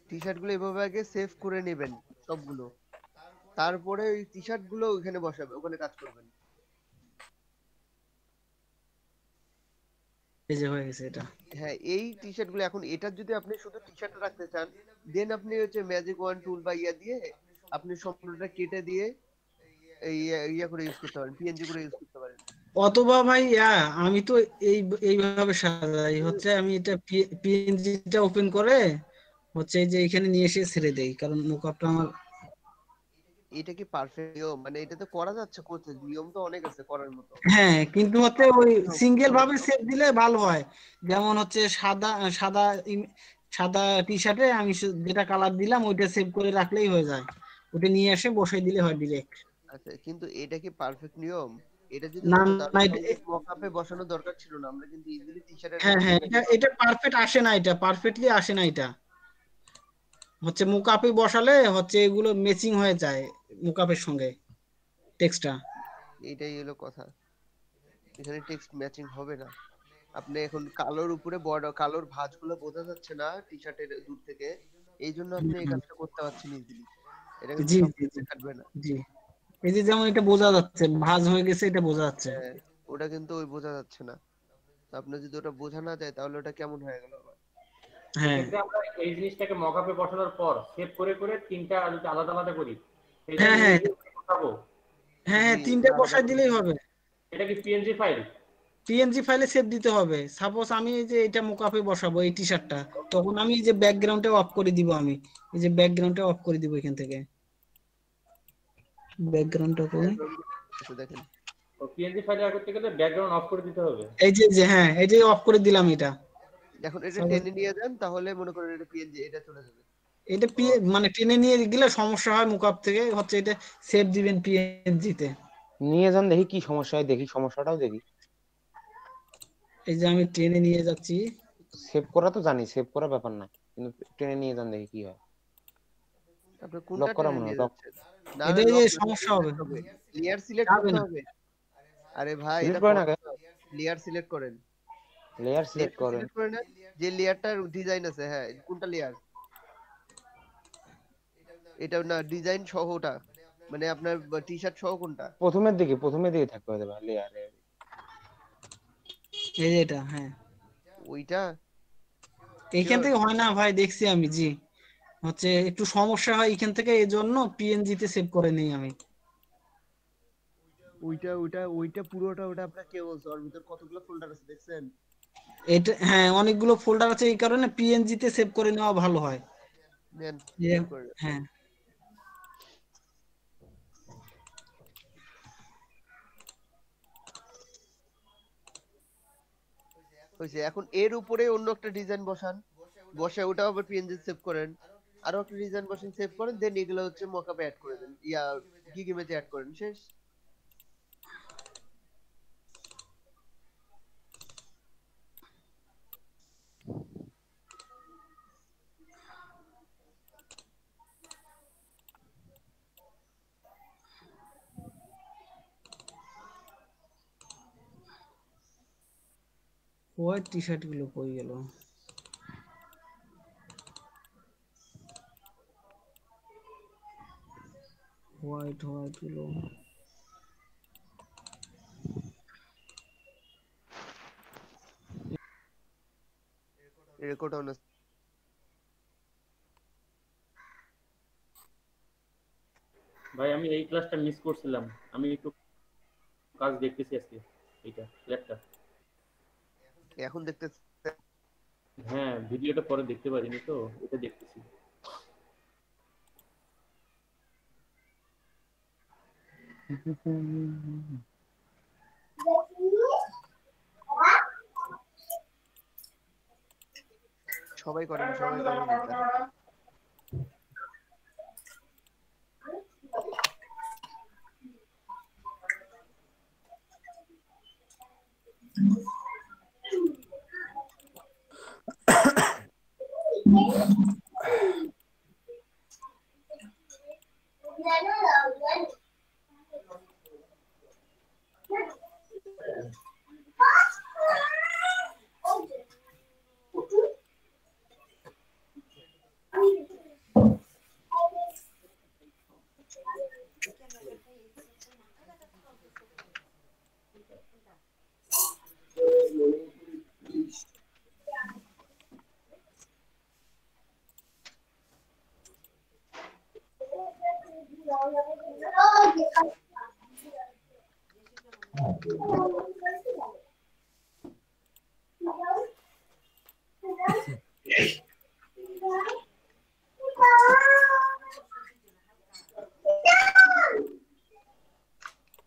Speaker 3: টি শার্ট গুলো এভাবে আগে সেভ করে নেবেন সবগুলো, তারপরে ওই টি শার্ট গুলো ওখানে বসাবে, ওখানে কাজ করবেন।
Speaker 1: এই যে হয়ে গেছে এটা।
Speaker 3: হ্যাঁ, এই টি শার্ট গুলো এখন এটার যদি আপনি শুধু টি শার্ট রাখতে চান, দেন আপনি হচ্ছে ম্যাজিক ওয়ান টুল বা ইয়া দিয়ে আপনি সম্পূর্ণটা কেটে দিয়ে এই ইয়া করে ইউজ করতে পারেন, পিএনজি করে ইউজ করতে পারেন।
Speaker 1: অথবা ভাই আমি তো এইভাবে সাজাই, হচ্ছে আমি এটা পিএনজিটা ওপেন করে হচ্ছে এই যে এখানে নিয়ে এসে ছেড়ে দেই, কারণ মোকআপটা আমার।
Speaker 3: এটা কি পারফেক্ট নিয়ম? মানে এটা তো করা যাচ্ছে, করতে নিয়ম তো অনেক আছে করার মতো।
Speaker 1: হ্যাঁ, কিন্তু হচ্ছে ওই সিঙ্গেল ভাবে সেভ দিলে ভালো হয়। যেমন হচ্ছে সাদা সাদা সাদা টি শার্টে আমি যেটা কালার দিলাম ওইটা সেভ করে রাখলেই হয়ে যায়, ওটা নিয়ে এসে বসাই দিলে হয় ডিরেক্ট।
Speaker 3: আচ্ছা, কিন্তু এটা কি পারফেক্ট নিয়ম? এটা যদি
Speaker 1: না
Speaker 3: হতো
Speaker 1: না
Speaker 3: তাহলে মকআপে বসানোর দরকার ছিল না, আমরা কিন্তু ইজিলি টি শার্টের
Speaker 1: হ্যাঁ হ্যাঁ, এটা পারফেক্ট আসে না, এটা পারফেক্টলি আসে না। এটা হচ্ছে মোকআপে বসালে হচ্ছে এগুলো ম্যাচিং হয়ে যায় মোকআপের সঙ্গে টেক্সটটা।
Speaker 3: এইটাই হলো কথা, এখানে টেক্সট ম্যাচিং হবে না। আপনি এখন কালোর উপরে বর্ডার, কালোর ভাঁজগুলো বোঝা যাচ্ছে না টি শার্টের দূর থেকে, এই জন্য আপনি এই কাজটা করতে পারছেন ইজিলি। এটা কিন্তু
Speaker 1: জি
Speaker 3: সব
Speaker 1: জি জি
Speaker 3: কাটবে না।
Speaker 1: জি, এই যে যেমন এটা বোঝা যাচ্ছে ভাঁজ হয়ে গেছে, এটা বোঝা যাচ্ছে।
Speaker 3: হ্যাঁ, ওটা কিন্তু ওই বোঝা যাচ্ছে না। আপনার যদি ওটা বোঝা না যায় তাহলে ওটা কেমন হয়ে গেল আবার।
Speaker 1: হ্যাঁ
Speaker 8: এক্ষেত্রে আমরা এই জিনিসটাকে মকআপে বসানোর পর সেভ করে করে তিনটা যদি আলাদা আলাদা করি, এটা
Speaker 1: হ্যাঁ হ্যাঁ
Speaker 8: বসাবো।
Speaker 1: হ্যাঁ, তিনটা বসাই দিলেই হবে।
Speaker 8: এটা কি পিএনজি ফাইল?
Speaker 1: পিএনজি ফাইলে সেভ দিতে হবে। সাপোজ আমি এই যে এটা মোকআপে বসাবো এই টি শার্টটা, তখন আমি এই যে ব্যাকগ্রাউন্ডটা অফ করে দিব, আমি এই যে ব্যাকগ্রাউন্ডটা অফ করে দিব এখান থেকে, ব্যাকগ্রাউন্ডটা করে
Speaker 3: দেখেন
Speaker 8: পিএনজি ফাইলে করতে গেলে ব্যাকগ্রাউন্ড অফ করে দিতে হবে।
Speaker 1: এই যে হ্যাঁ, এই যে অফ করে দিলাম এটা।
Speaker 3: এখন এটা টেনে নিয়ে যান, তাহলে মনে করেন এটা পিএনজি, এটা চলে যাবে।
Speaker 1: এটা মানে টেনে নিয়ে গেলে সমস্যা হয় মোকআপ থেকে, হচ্ছে এটা সেভ দিবেন পিএনজি তে।
Speaker 4: নিয়ে যান দেখি কি সমস্যা হয়, দেখি সমস্যাটাও দেখি।
Speaker 1: এই যে আমি টেনে নিয়ে যাচ্ছি।
Speaker 4: সেভ করা তো জানি, সেভ করা ব্যাপার না, কিন্তু টেনে নিয়ে যান দেখি কি হয়।
Speaker 3: আপনি
Speaker 4: লক
Speaker 3: কোনটা
Speaker 4: করা
Speaker 3: টেনে
Speaker 4: মনে
Speaker 3: নিয়ে
Speaker 4: হয়, লক।
Speaker 3: যাচ্ছেন? না
Speaker 1: এটা
Speaker 3: লক
Speaker 1: সমস্যা হবে,
Speaker 3: লেয়ার সিলেক্ট
Speaker 1: যাবে
Speaker 3: করতে
Speaker 1: না।
Speaker 3: হবে। আরে ভাই
Speaker 4: সিলেক্ট
Speaker 3: এটা
Speaker 4: করেন আগে,
Speaker 3: লেয়ার সিলেক্ট করেন,
Speaker 4: লেয়ার সিলেক্ট করেন।
Speaker 3: সিলেক্ট করে নেন যে লেয়ারটার ডিজাইন আছে। হ্যাঁ, কোনটা লেয়ার? এটা না, ডিজাইন সহটা, মানে আপনার টি শার্ট সহ কোনটা?
Speaker 4: প্রথমের দিকে থাকতে হবে ভাই, লেয়ারে।
Speaker 1: এই যে এটা, হ্যাঁ
Speaker 3: ওইটা
Speaker 1: এইখান থেকে হয় না ভাই, দেখছি আমি। জি, হচ্ছে একটু সমস্যা হয় এখান থেকে, এই জন্য পিএনজি তে সেভ করে নেই আমি।
Speaker 3: ওইটা পুরোটা, ওটা আপনার কে বলছে? ওর ভিতর কতগুলো ফোল্ডার আছে দেখছেন?
Speaker 1: এটা হ্যাঁ, অনেকগুলো ফোল্ডার আছে, এই কারণে পিএনজি তে সেভ করে নেওয়া ভালো হয়।
Speaker 3: নেন
Speaker 1: হ্যাঁ,
Speaker 3: হয়েছে। এখন এর উপরে অন্য একটা ডিজাইন বসান, বসে ওটাও আবার পিএনজি সেভ করেন, আরো একটা ডিজাইন বসেন, সেভ করেন, দেন এগুলো হচ্ছে মকআপে অ্যাড করে দেন, ইয়া গিগ ইমেজে অ্যাড করেন, শেষ।
Speaker 1: হোয়াইট টি শার্ট গুলো কই গেল? হোয়াইট গুলো
Speaker 3: রেকর্ড অন।
Speaker 8: ভাই আমি এই ক্লাসটা মিস করছিলাম, আমি একটু কাজ দেখতেছি আজকে এইটা ল্যাপটপ।
Speaker 3: এখন দেখতে?
Speaker 8: হ্যাঁ, ভিডিওটা পরে দেখতে পারিনি তো, এটা দেখতেছি।
Speaker 3: সবাই করেন এটা।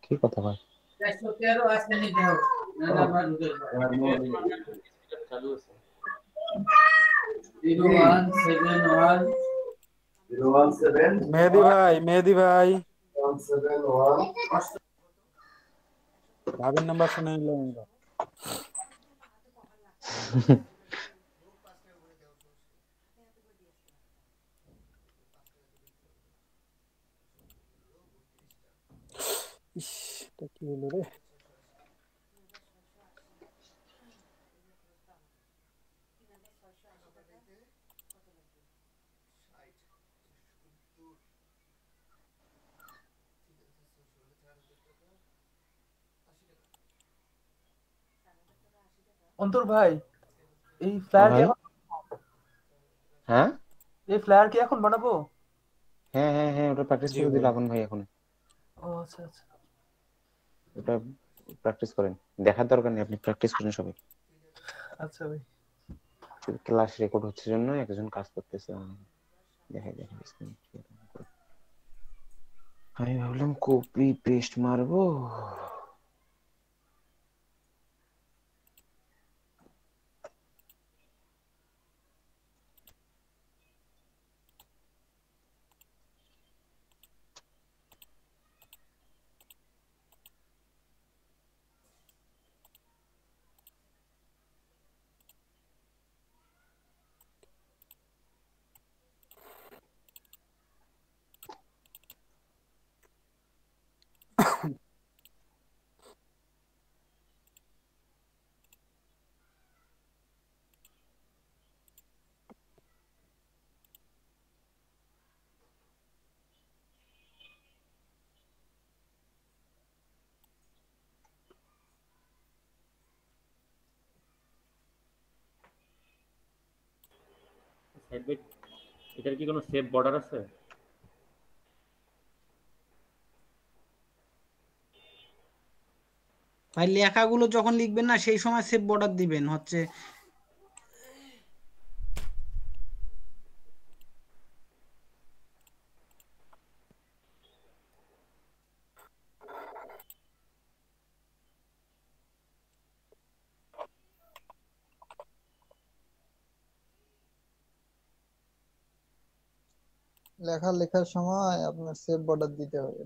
Speaker 4: কি কথা ভাই?
Speaker 5: মেহেদি ভাই ভাবির নাম্বার শুনে নিলাম আমরা। ইস, এটা কি হলো রে?
Speaker 6: অন্তর ভাই, এই ফ্লায়ার কি
Speaker 4: ভাই
Speaker 6: এখন
Speaker 4: হ্যাঁ
Speaker 6: এই ফ্লায়ার কি এখন বানাবো?
Speaker 4: হ্যাঁ হ্যাঁ হ্যাঁ, ওটা প্র্যাকটিস
Speaker 5: জি
Speaker 4: করে দিল
Speaker 5: ভাই।
Speaker 4: আপন ভাই এখন।
Speaker 6: ও আচ্ছা আচ্ছা।
Speaker 4: ওটা প্র্যাকটিস করেন, দেখার দরকার নেই, আপনি প্র্যাকটিস করেন সবাই।
Speaker 6: আচ্ছা ভাই।
Speaker 4: ক্লাস রেকর্ড হচ্ছে জন্য একজন কাজ করতেছে, দেখাই দেখাই screen share করে। আমি ভাবলাম কপি পেস্ট মারবো।
Speaker 8: এটার কি কোনো সেভ বর্ডার আছে?
Speaker 1: ভাই লেখাগুলো যখন লিখবেন না সেই সময় সেভ বর্ডার দিবেন হচ্ছে।
Speaker 11: লেখার সময় আপনার সেভ বর্ডার দিতে হবে।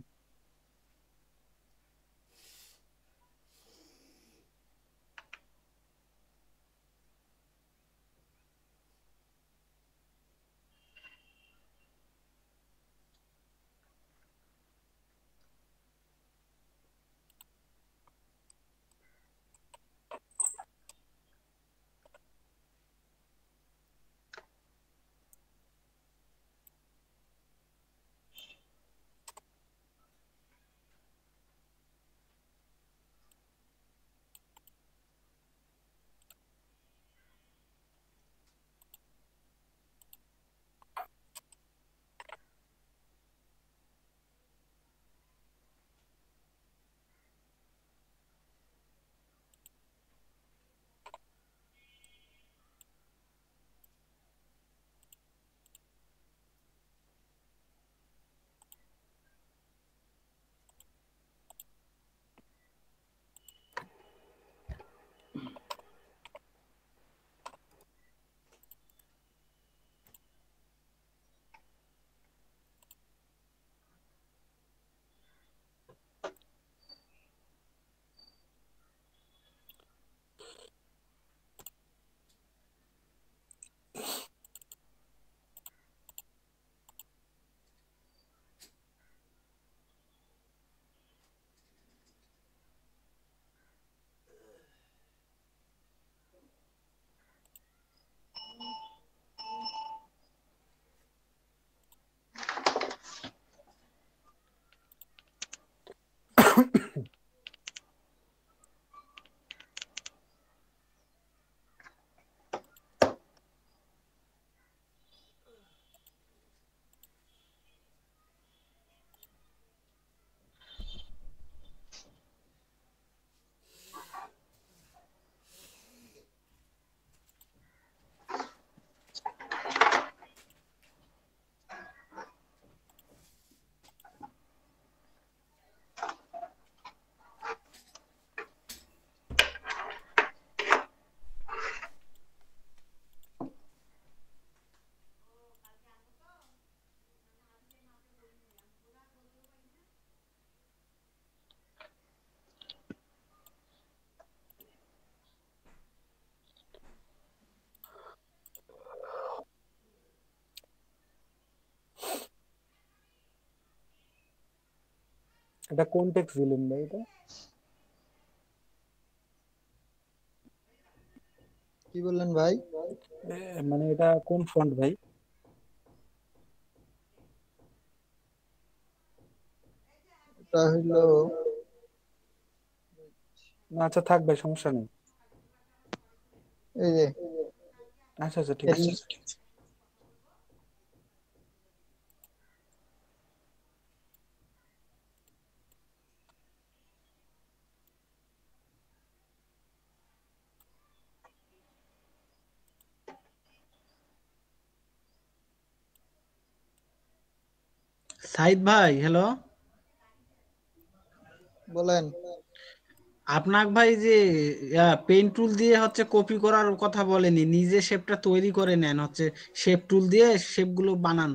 Speaker 5: এটা কোন টেক্সট দিলেন ভাই? এটা
Speaker 11: কি বললেন ভাই?
Speaker 5: মানে এটা কোন ফন্ট ভাই?
Speaker 11: এটা হইলো
Speaker 5: না আচ্ছা থাক ভাই, সমস্যা নেই।
Speaker 11: এই যে
Speaker 5: আচ্ছা আচ্ছা ঠিক আছে।
Speaker 1: সাইদ ভাই হ্যালো,
Speaker 11: বলেন।
Speaker 1: আপনাক ভাই যে পেন টুল দিয়ে হচ্ছে কপি করার কথা বলেনি, নিজে শেপটা তৈরি করে নেন, হচ্ছে শেপ টুল দিয়ে শেপ গুলো বানান।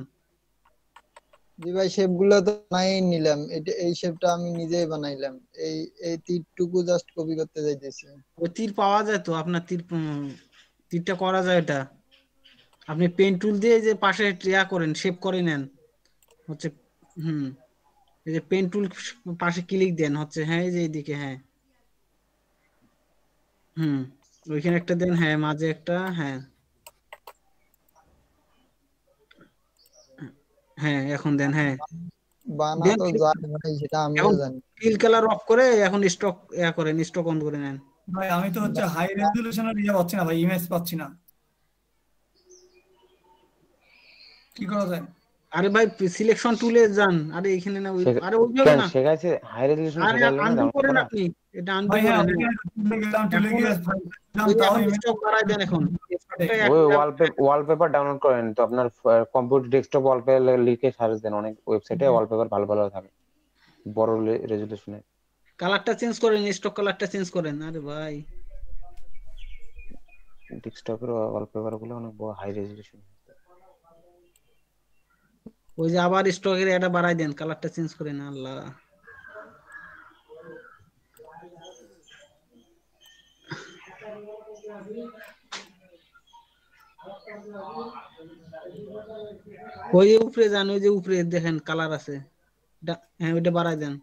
Speaker 11: জি ভাই, শেপ গুলো তো বানাই নিলাম, এটা এই শেপটা আমি নিজেই বানাইলাম। এই এই তীরটুকু জাস্ট কপি করতে যাইতেছি।
Speaker 1: ওই তীর পাওয়া যায় তো, আপনার তীরটা করা যায় এটা। আপনি পেন টুল দিয়ে যে পাশে ইয়া করেন, শেপ করে নেন হচ্ছে। হুম, এই যে পেন টুল পাশে ক্লিক দেন হচ্ছে, হ্যাঁ এই যে এইদিকে, হ্যাঁ হুম, ওইখানে একটা দেন, হ্যাঁ মাঝে একটা, হ্যাঁ হ্যাঁ এখন দেন, হ্যাঁ
Speaker 11: বানা
Speaker 1: দেন।
Speaker 11: তো যায় ভাই, সেটা আমিও
Speaker 1: এখন
Speaker 11: জানি।
Speaker 1: ফিল কালার অফ করে এখন স্টক ইয়া করেন, স্টক অন করে নেন।
Speaker 2: ভাই আমি তো হচ্ছে হাই রেজলিউশনের ইয়ে পাচ্ছি না ভাই, ইমেজ পাচ্ছি না, কি করা যায়?
Speaker 1: আরে ভাই সিলেকশন টুলে যান, আরে এখানে না আরে ওইভাবে
Speaker 4: কেন
Speaker 1: না,
Speaker 4: শেখাইছে? হাই রেজলিউশন
Speaker 1: আরে
Speaker 4: শেখাইলো না
Speaker 1: আনডু
Speaker 4: ডাউনলোড
Speaker 1: করেন
Speaker 4: করা?
Speaker 1: আপনি, এটা আনডু
Speaker 2: ভাই হ্যাঁ,
Speaker 1: করেন।
Speaker 2: তুলে গেলাম, তুলে গিয়ে
Speaker 1: ওই যে
Speaker 2: তাও
Speaker 1: এখন
Speaker 2: ইমেজ
Speaker 1: স্টক বাড়ায় দেন, এখন
Speaker 4: ওই ওয়ালপেপার ডাউনলোড করেন তো, আপনার কম্পিউটার ডেস্কটপ ওয়ালপেপার লিখে সার্চ দেন, অনেক ওয়েবসাইটে ওয়ালপেপার ভালো ভালো থাকে বড় রেজলিউশনে।
Speaker 1: কালারটা চেঞ্জ করেন, স্টক কালারটা চেঞ্জ করেন। আরে ভাই
Speaker 4: ডেস্কটপের ওয়ালপেপার গুলো অনেক বড় হাই রেজলিউশন।
Speaker 1: ওই যে আবার স্টকের এটা বাড়াই দেন, কালারটা চেঞ্জ করেন। আল্লাহ ওই যে উপরে যান, ওই যে উপরে দেখেন কালার আছে, হ্যাঁ ওইটা বাড়াই দেন।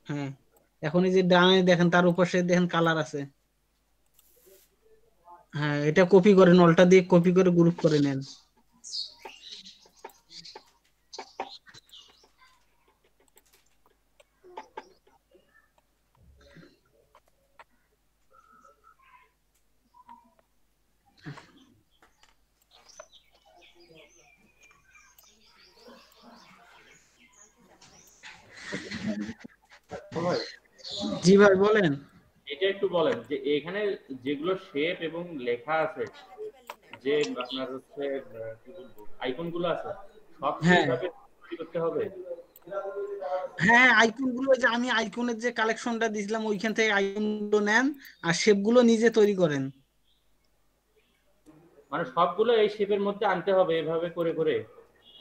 Speaker 1: হ্যাঁ এখন এই যে ডানে দেখেন, তার উপর সে দেখেন কালার আছে। হ্যাঁ এটা কপি করেন, অলটা দিয়ে কপি করে গ্রুপ করে নেন। জি ভাই বলেন।
Speaker 8: এটা একটু বলেন যে এখানে যেগুলো শেপ এবং লেখা আছে, যে আপনার হচ্ছে কি বলবো আইকন গুলো আছে, সব কি
Speaker 1: হ্যাঁ
Speaker 8: এইভাবে তৈরি করতে হবে?
Speaker 1: হ্যাঁ আইকন গুলো, যে আমি আইকনের যে কালেকশনটা দিয়েছিলাম ওইখান থেকে আইকন গুলো নেন আর শেপ গুলো নিজে তৈরি করেন।
Speaker 8: মানে সবগুলো এই শেপের মধ্যে আনতে হবে এভাবে করে করে?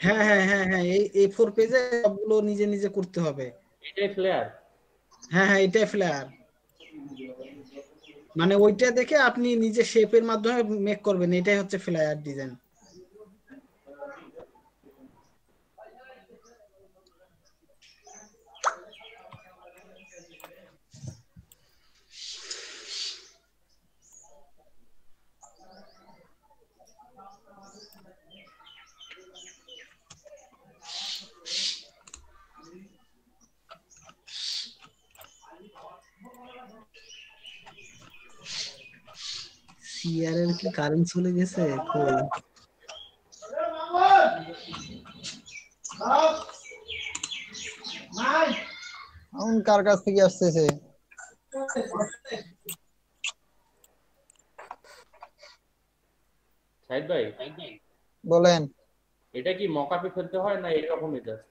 Speaker 1: হ্যাঁ হ্যাঁ হ্যাঁ হ্যাঁ এই A4 পেজে সবগুলো নিজে নিজে করতে হবে।
Speaker 8: এটাই ফ্লেয়ার?
Speaker 1: হ্যাঁ হ্যাঁ এটাই ফ্লেয়ার, মানে ওইটা দেখে আপনি নিজে শেপের মাধ্যমে মেক করবেন, এটাই হচ্ছে ফ্লায়ার ডিজাইন। সিআর কি কারেন্ট চলে গেছে?
Speaker 11: এখন কার কাছ থেকে আসতেছে?
Speaker 8: সাইদ ভাই
Speaker 11: বলেন।
Speaker 8: এটা কি মকআপে ফেলতে হয় না এরকমই জাস্ট?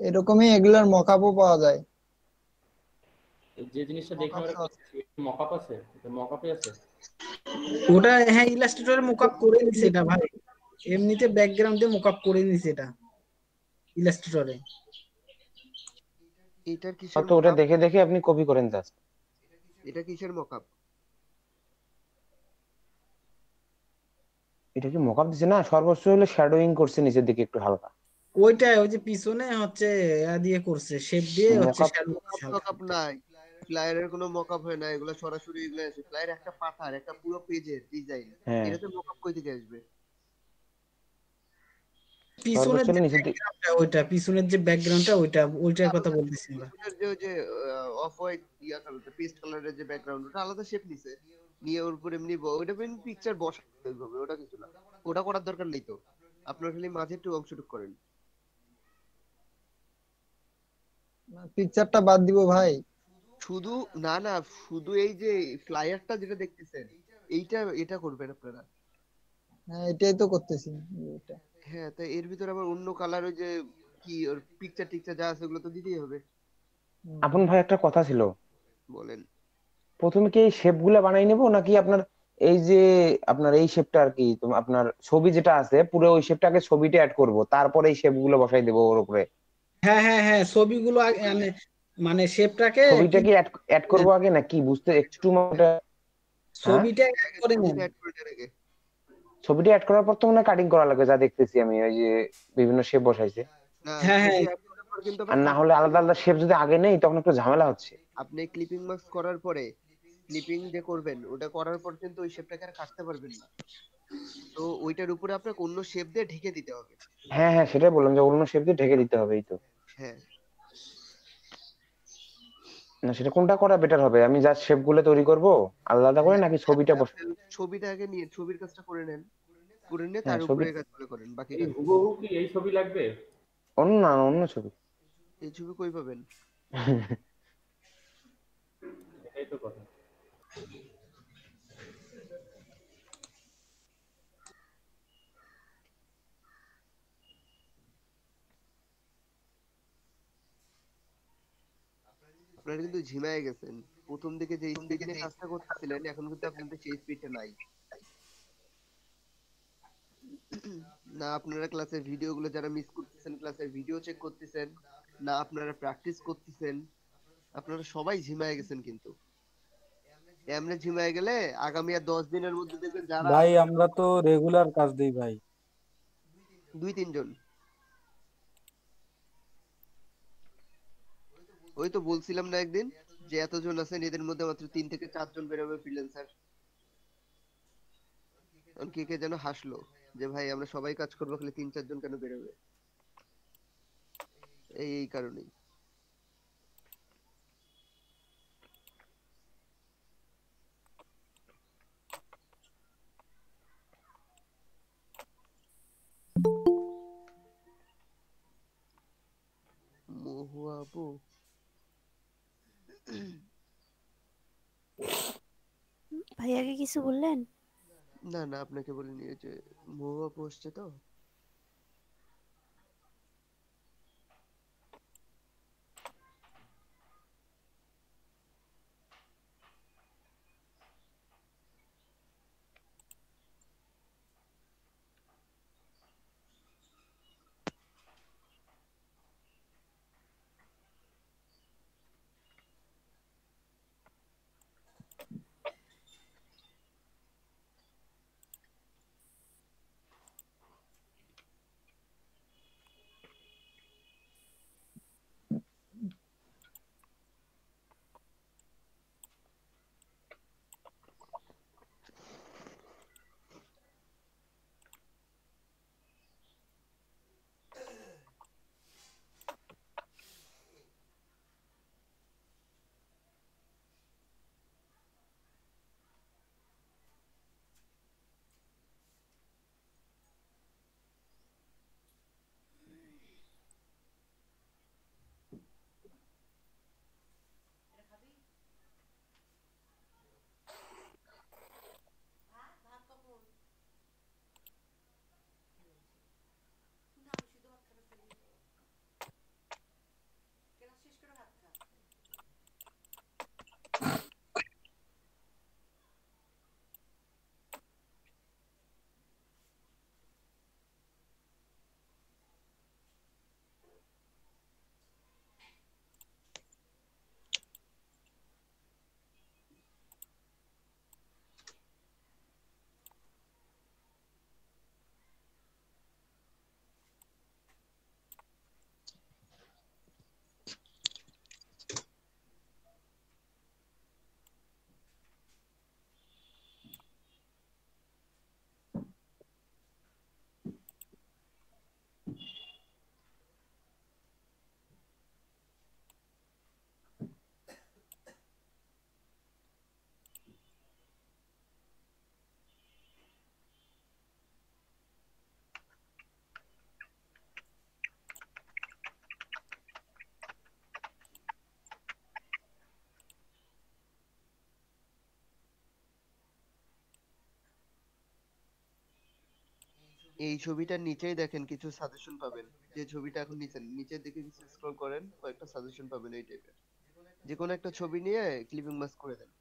Speaker 11: এরকমই এগুলার মকআপও পাওয়া যায়।
Speaker 8: যে জিনিসটা দেখে আমরা মকআপ আছে, এটা মকআপে আছে?
Speaker 1: ওটা হ্যাঁ ইলাস্ট্রেটরে মকআপ করে নিছে এটা ভাই, এমনিতে ব্যাকগ্রাউন্ডে মকআপ করে নিছে এটা ইলাস্ট্রেটরে।
Speaker 3: এটার কিসের
Speaker 4: তো ওটা
Speaker 3: মকআপ?
Speaker 4: দেখে দেখে আপনি কপি করেন জাস্ট।
Speaker 3: এটা কিসের মকআপ?
Speaker 4: এটা কি মকআপ দিছে না, সর্বোচ্চ হলে শ্যাডোইং করছে নিচের দিকে একটু হালকা।
Speaker 1: ওইটাই, ওই যে পিছনে হচ্ছে দিয়ে করছে, শেপ দিয়ে হচ্ছে
Speaker 4: মকআপ
Speaker 1: শ্যালো করছে হালকা।
Speaker 3: মকআপ নাই, ফ্লায়ারের কোনো মকআপ হয় না, এগুলো সরাসরি এগুলো আছে। ফ্লায়ার একটা পাতার একটা পুরো পেজের ডিজাইন,
Speaker 4: হ্যাঁ
Speaker 3: এটাতে মকআপ কই থেকে আসবে?
Speaker 1: পিছনের
Speaker 4: সর্বোচ্চ
Speaker 1: যে
Speaker 4: নিচের দিকে।
Speaker 1: ব্যাকগ্রাউন্ডটা, ওইটা পিছনের যে ব্যাকগ্রাউন্ডটা, ওইটার কথা
Speaker 3: আলাদা
Speaker 1: বলতেছি আমরা।
Speaker 3: পিছনের যে ওই যে অফ হোয়াইট ইয়া কালার, পেস্ট কালারের যে ব্যাকগ্রাউন্ড, ওটা আলাদা শেপ নিছে, নিয়ে ওর উপর এমনি ওটা মেন পিকচার বসাতে হবে, ওটা কিছু না, ওটা করার দরকার নেই তো। আপনার খালি মাঝে একটু অংশটুক করেন।
Speaker 11: পিকচারটা বাদ দিব ভাই।
Speaker 3: শুধু না না, শুধু এই যে ফ্লায়ারটা যেটা দেখতেছেন, এইটা এটা করবেন আপনারা।
Speaker 11: হ্যাঁ এটাই তো করতেছি এটা।
Speaker 3: হ্যাঁ, তো এর ভিতরে আবার অন্য কালার ওই যে কি ওর পিকচার টিকচার যা আছে ওগুলো তো দিতেই হবে।
Speaker 4: আপন ভাই একটা কথা ছিল,
Speaker 3: বলেন।
Speaker 4: প্রথমে কি এই শেপ গুলা বানাই নেবো নাকি আপনার এই যে আপনার এই শেপটা আর কি, আপনার ছবি যেটা আছে পুরো ওই শেপটাকে ছবিটা অ্যাড করব, তারপরে এই শেপ গুলো বসাই দেবো ওর উপরে?
Speaker 1: হ্যাঁ হ্যাঁ হ্যাঁ, ছবিগুলো মানে শেপটাকে
Speaker 4: ছবিটা কি অ্যাড করবো আগে নাকি, বুঝতে একটু হ্যাঁ
Speaker 1: ছবিটা add করে নেন।
Speaker 3: ছবিটা অ্যাড করে দেন আগে।
Speaker 4: ছবিটা অ্যাড করার পর তো মনে কাটিং করা লাগবে, যা দেখতেছি আমি ওই যে বিভিন্ন শেপ বসাইছে।
Speaker 3: না,
Speaker 1: হ্যাঁ হ্যাঁ,
Speaker 3: ছবি অ্যাড করার পর কিন্তু
Speaker 4: আর
Speaker 3: আবার
Speaker 4: না হলে আলাদা আলাদা শেপ যদি আগে নেই তখন একটু ঝামেলা হচ্ছে।
Speaker 3: আপনি ক্লিপিং মার্কস করার পরে ক্লিপিং যে করবেন, ওটা করার পর কিন্তু ওই শেপটাকে আর কাটতে পারবেন না, তো ওইটার উপরে আপনাকে অন্য শেপ দিয়ে ঢেকে দিতে হবে।
Speaker 4: হ্যাঁ হ্যাঁ, সেটাই বললাম যে অন্য শেপ দিয়ে ঢেকে দিতে হবে, এই তো।
Speaker 3: হ্যাঁ,
Speaker 4: না সেটা কোনটা করা বেটার হবে, আমি জাস্ট শেপ গুলো তৈরি করব আলাদা করে নাকি ছবিটা বস?
Speaker 3: ছবিটা আগে নিয়ে ছবির কাজটা করে নেন, করে নিয়ে
Speaker 4: হ্যাঁ
Speaker 3: তার
Speaker 4: ছবি,
Speaker 3: উপরে কাজগুলো করেন বাকি
Speaker 8: এই
Speaker 3: কাজ।
Speaker 8: হুবহু কি এই ছবি লাগবে?
Speaker 4: অন্য না অন্য ছবি।
Speaker 3: এই ছবি কই পাবেন?
Speaker 8: এটাই তো কথা।
Speaker 3: আপনারা কিন্তু ঝিমায় গেছেন, প্রথম দিকে যে স্পিড নিয়ে কাজটা করতেছিলেন এখন কিন্তু আপনাদের সেই স্পিডটা নাই। না আপনারা ক্লাসের ভিডিওগুলো যারা মিস করতেছেন ক্লাসের ভিডিও চেক করতেছেন, না আপনারা প্র্যাকটিস করতেছেন, আপনারা সবাই ঝিমায় গেছেন। কিন্তু এমনি ঝিমায় গেলে আগামী আর 10 দিনের মধ্যে দেখবেন যারা
Speaker 5: ভাই আমরা তো রেগুলার কাজ দিই ভাই।
Speaker 3: 2-3 জন, ওই তো বলছিলাম না একদিন যে এতজন আছেন এদের মধ্যে মাত্র 3 থেকে 4 জন বেরোবে ফ্রিল্যান্সার। কে কে যেন হাসলো যে ভাই আমরা সবাই কাজ করবো খালি 3-4 জন কেন বেরোবে, এই কারণেই। মহুয়া আপু,
Speaker 12: ভাইয়াকে কিছু বললেন?
Speaker 3: না না আপনাকে বলিনি, ওই যে মহুয়া আপু আসছে তো। এই ছবিটার নিচেই দেখেন কিছু সাজেশন পাবেন। যে ছবিটা এখন নিচের দিকে কিছু স্ক্রল করেন, কয়েকটা সাজেশন পাবেন এই টাইপের। যে কোনো একটা ছবি নিয়ে ক্লিপিং মাস্ক করে দেন।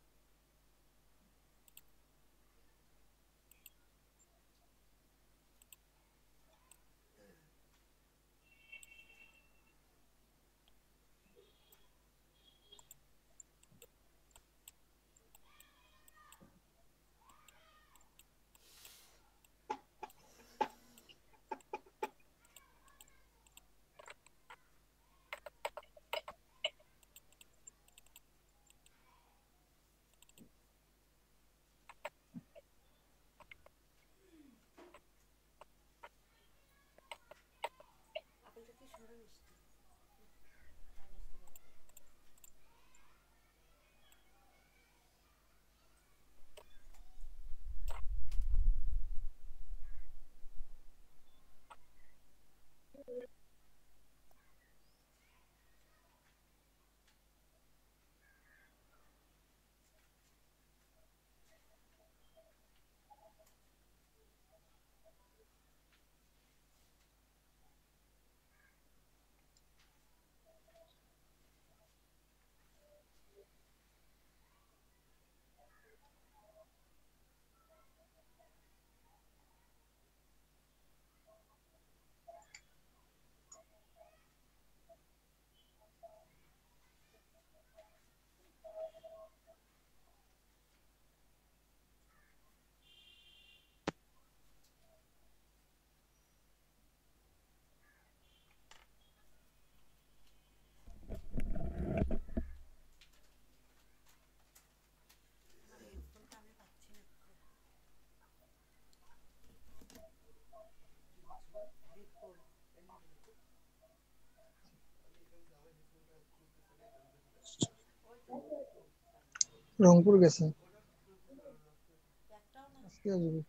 Speaker 11: রংপুর গেছে, আজকে আসবে।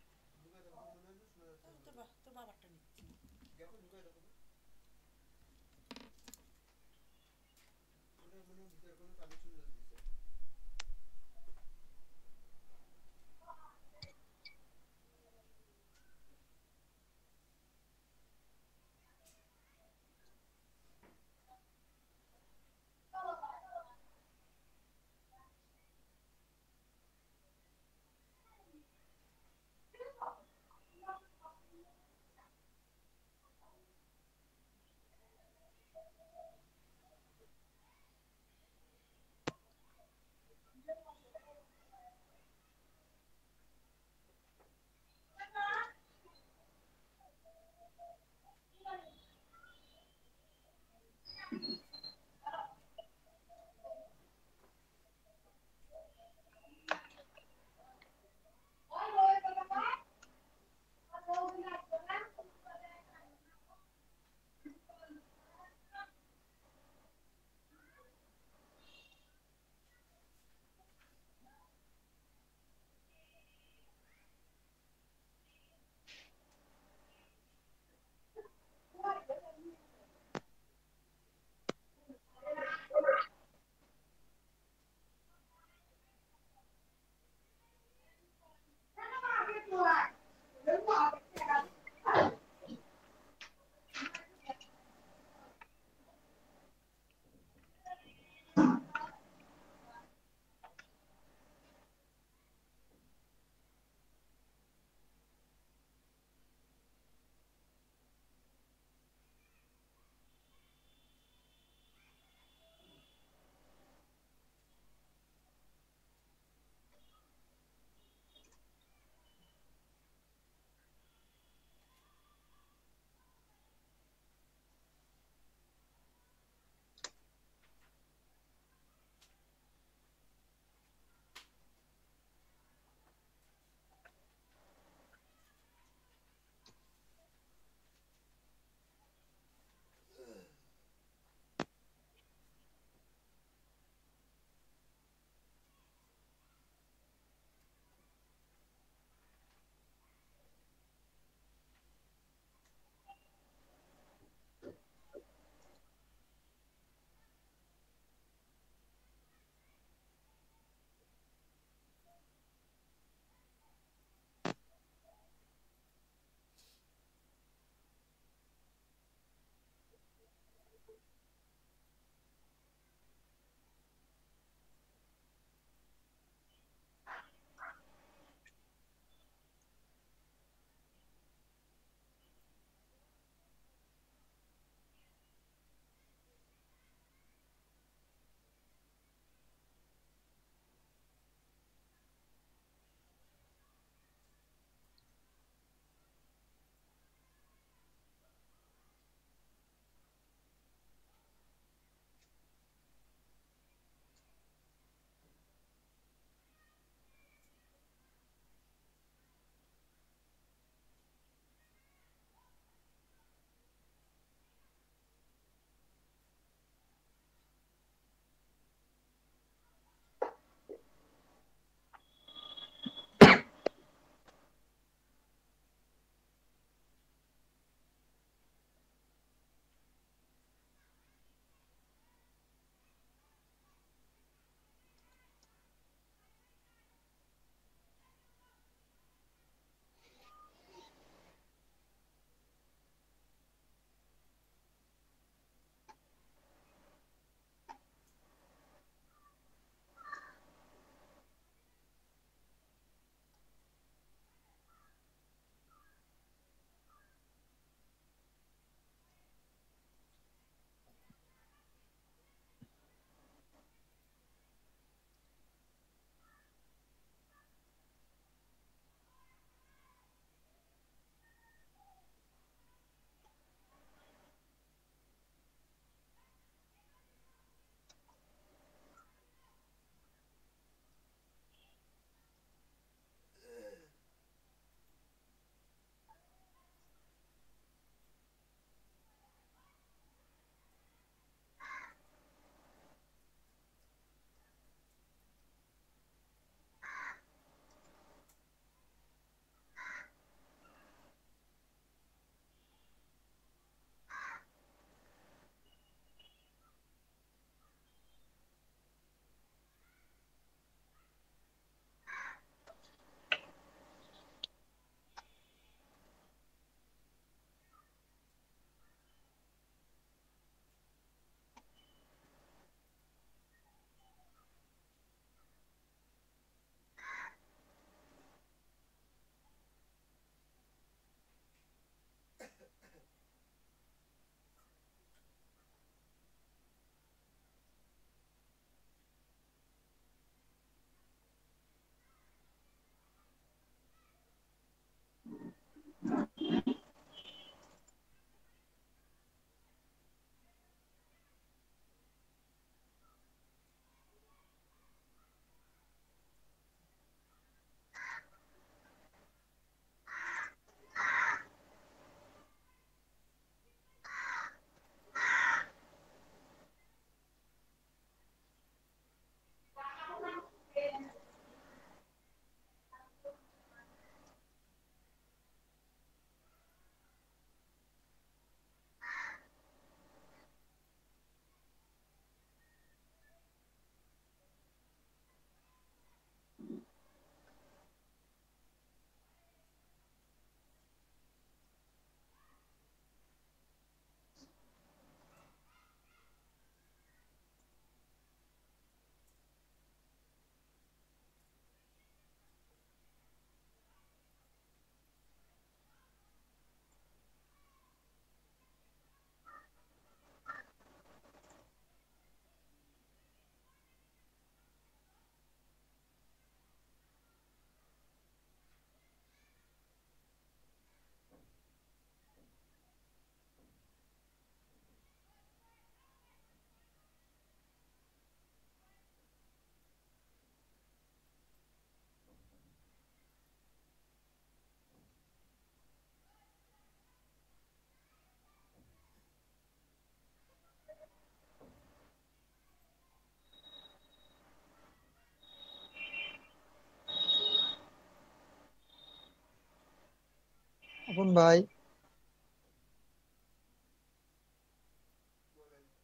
Speaker 11: তপন ভাই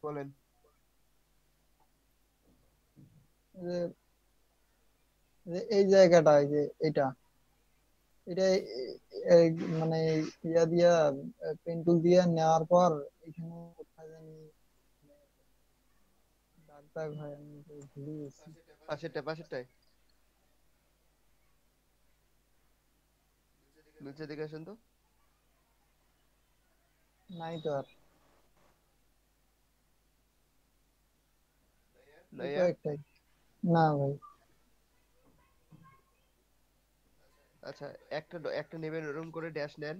Speaker 3: বলেন।
Speaker 11: যে এই জায়গাটা এই যে এটা এটা মানে ইয়া দিয়া পেন্টুল দিয়া নেওয়ার পর এখানে কোথায় জানি দাগ দাগ হয়, আমি তো ভুলে গেছি।
Speaker 3: পাশেরটায় নিচে দিকে আসেন তো।
Speaker 11: নাই তো আর এই
Speaker 3: নাইয়া,
Speaker 11: কয়েকটাই না ভাই।
Speaker 3: আচ্ছা একটা একটা নেবেন, ওরকম করে ড্যাশ নেন,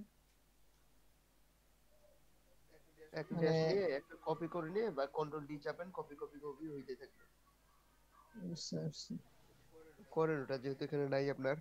Speaker 3: একটা
Speaker 11: মানে
Speaker 3: ড্যাশ নিয়ে একটা কপি করে নিয়ে বা কন্ট্রোল ডি চাপেন, কপি কপি কপি হইতে থাকবে।
Speaker 11: বুঝতে পারছি।
Speaker 3: করেন ওটা, যেহেতু এখানে নাই আপনার।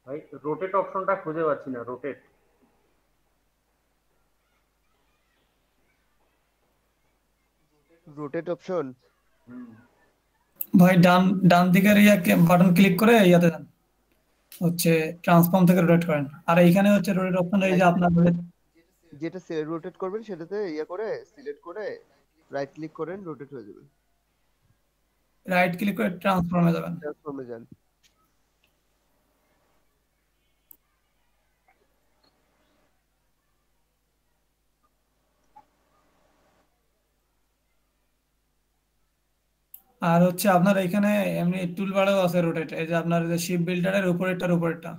Speaker 8: ভাই রোটেট অপশনটা খুঁজে পাচ্ছি না, রোটেট।
Speaker 3: রোটেট অপশন
Speaker 2: ভাই ডান ডান দিকের ইয়াকে বাটন ক্লিক করে ইয়াতে যান, হচ্ছে ট্রান্সফর্ম থেকে রোটেট করেন। আর এইখানে হচ্ছে রোটেট অপশন, এই যে আপনার
Speaker 3: যেটা রোটেট করবেন সেটাতে ইয়া করে সিলেক্ট করে রাইট ক্লিক করেন, রোটেট হয়ে যাবে।
Speaker 2: রাইট ক্লিক করে ট্রান্সফর্মে যাবেন।
Speaker 3: ট্রান্সফর্মে যান।
Speaker 2: আর হচ্ছে আপনার এখানে এমনি টুল বারেও আছে রোটেট, এই যে আপনার যে শিপ বিল্ডারের উপরেরটার উপরেরটা।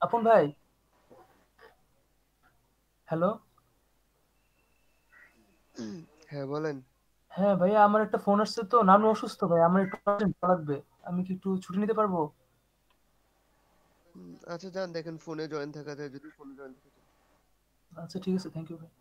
Speaker 6: আপন ভাই, হ্যালো।
Speaker 3: হ্যাঁ বলেন।
Speaker 6: হ্যাঁ ভাইয়া, আমার একটা ফোন আসছে, তো নানু অসুস্থ ভাই, আমার একটু urgent লাগবে। আমি কি একটু ছুটি নিতে পারবো?
Speaker 3: আচ্ছা যান দেখেন ফোনে জয়েন থাকা যায়, যদি ফোনে জয়েন থাকা যায়।
Speaker 6: আচ্ছা ঠিক আছে, থ্যাংক ইউ ভাই।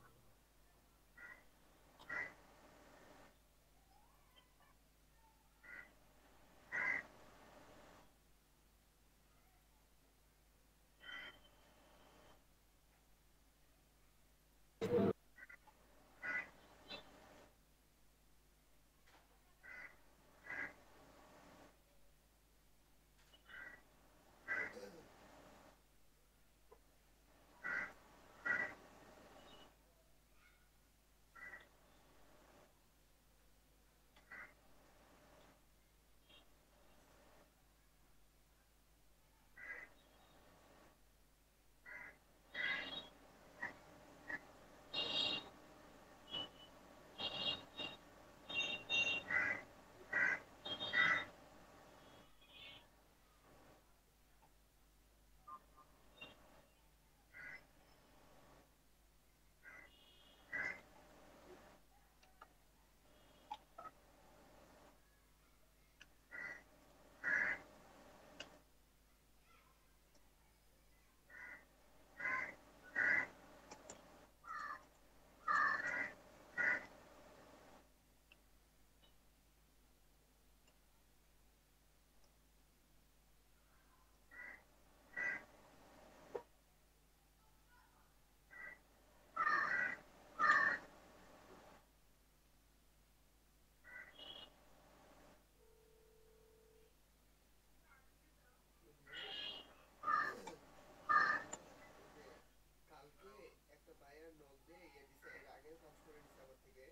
Speaker 3: কালকে একটা বায়ার নক দিয়ে দিছে, এর আগেও কাজ করে দিছে আমার থেকে।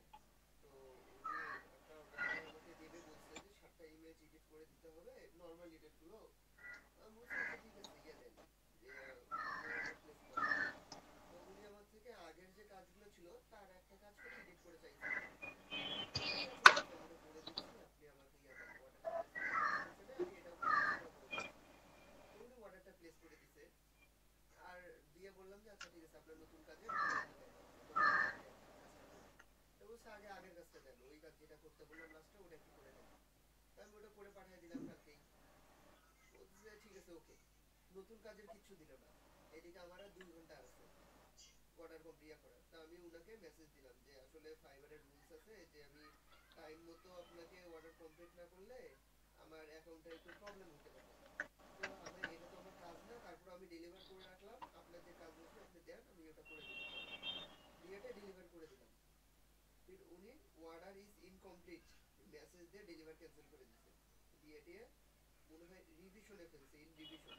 Speaker 3: তো উনি একটা অর্ডার আমাকে দেবে বলছে যে 7টা ইমেজ এডিট করে দিতে হবে, নরমাল এডিট গুলো। আমি বলছি আচ্ছা ঠিক আছে দেন, যে আপনি অর্ডার প্লেস করেন। তো উনি আমার থেকে আগের যে কাজগুলো ছিল তার একটা কাজ করে এডিট করে চাইছিল। আচ্ছা ঠিক আছে আমি করে দিচ্ছি, আপনি আমাকে দেন, অর্ডারটা প্লেস করেন। সমস্যা নেই, আমি এটাও করে দিচ্ছি এটাও করে দিচ্ছি। তো উনি অর্ডারটা প্লেস করে দিছে, আর দিয়ে বললাম যে আচ্ছা ঠিক আছে আপনার নতুন কাজে টাকাটা দেন, নতুন কাজে কাজটা করুন। তো বলছে আগে আগের কাজটা দেন, ওই কাজ যেটা করতে বললাম লাস্টে ওটা একটু করে দেন। আমি ওটা করে পাঠিয়ে দিলাম কালকেই। বলছে ঠিক আছে ওকে। নতুন কাজের কিচ্ছু দিল না, এদিকে আমার আর 2 ঘন্টা আছে অর্ডার কমপ্লিট করার। তা আমি উনাকে মেসেজ দিলাম যে আসলে ফাইবারের রুলস আছে যে আমি টাইম মতো আপনাকে অর্ডার কমপ্লিট না করলে আমার অ্যাকাউন্টে একটু প্রবলেম হতে পারে। তো আমি এটা তো আমার কাজ না, তারপর আমি ডেলিভার করে রাখলাম, আপনার যে কাজ বলছেন আপনি দেন, আমি ওটা করে দিব পরে। ডিএটা ডেলিভার করে দিলাম। ফির উনি অর্ডার ইজ ইনকমপ্লিট মেসেজ দিয়ে ডেলিভার ক্যান্সেল করে দিয়েছে। ডিএটিএ মনে হয় রিভিশনে ফেলছে, ইন রিভিশন।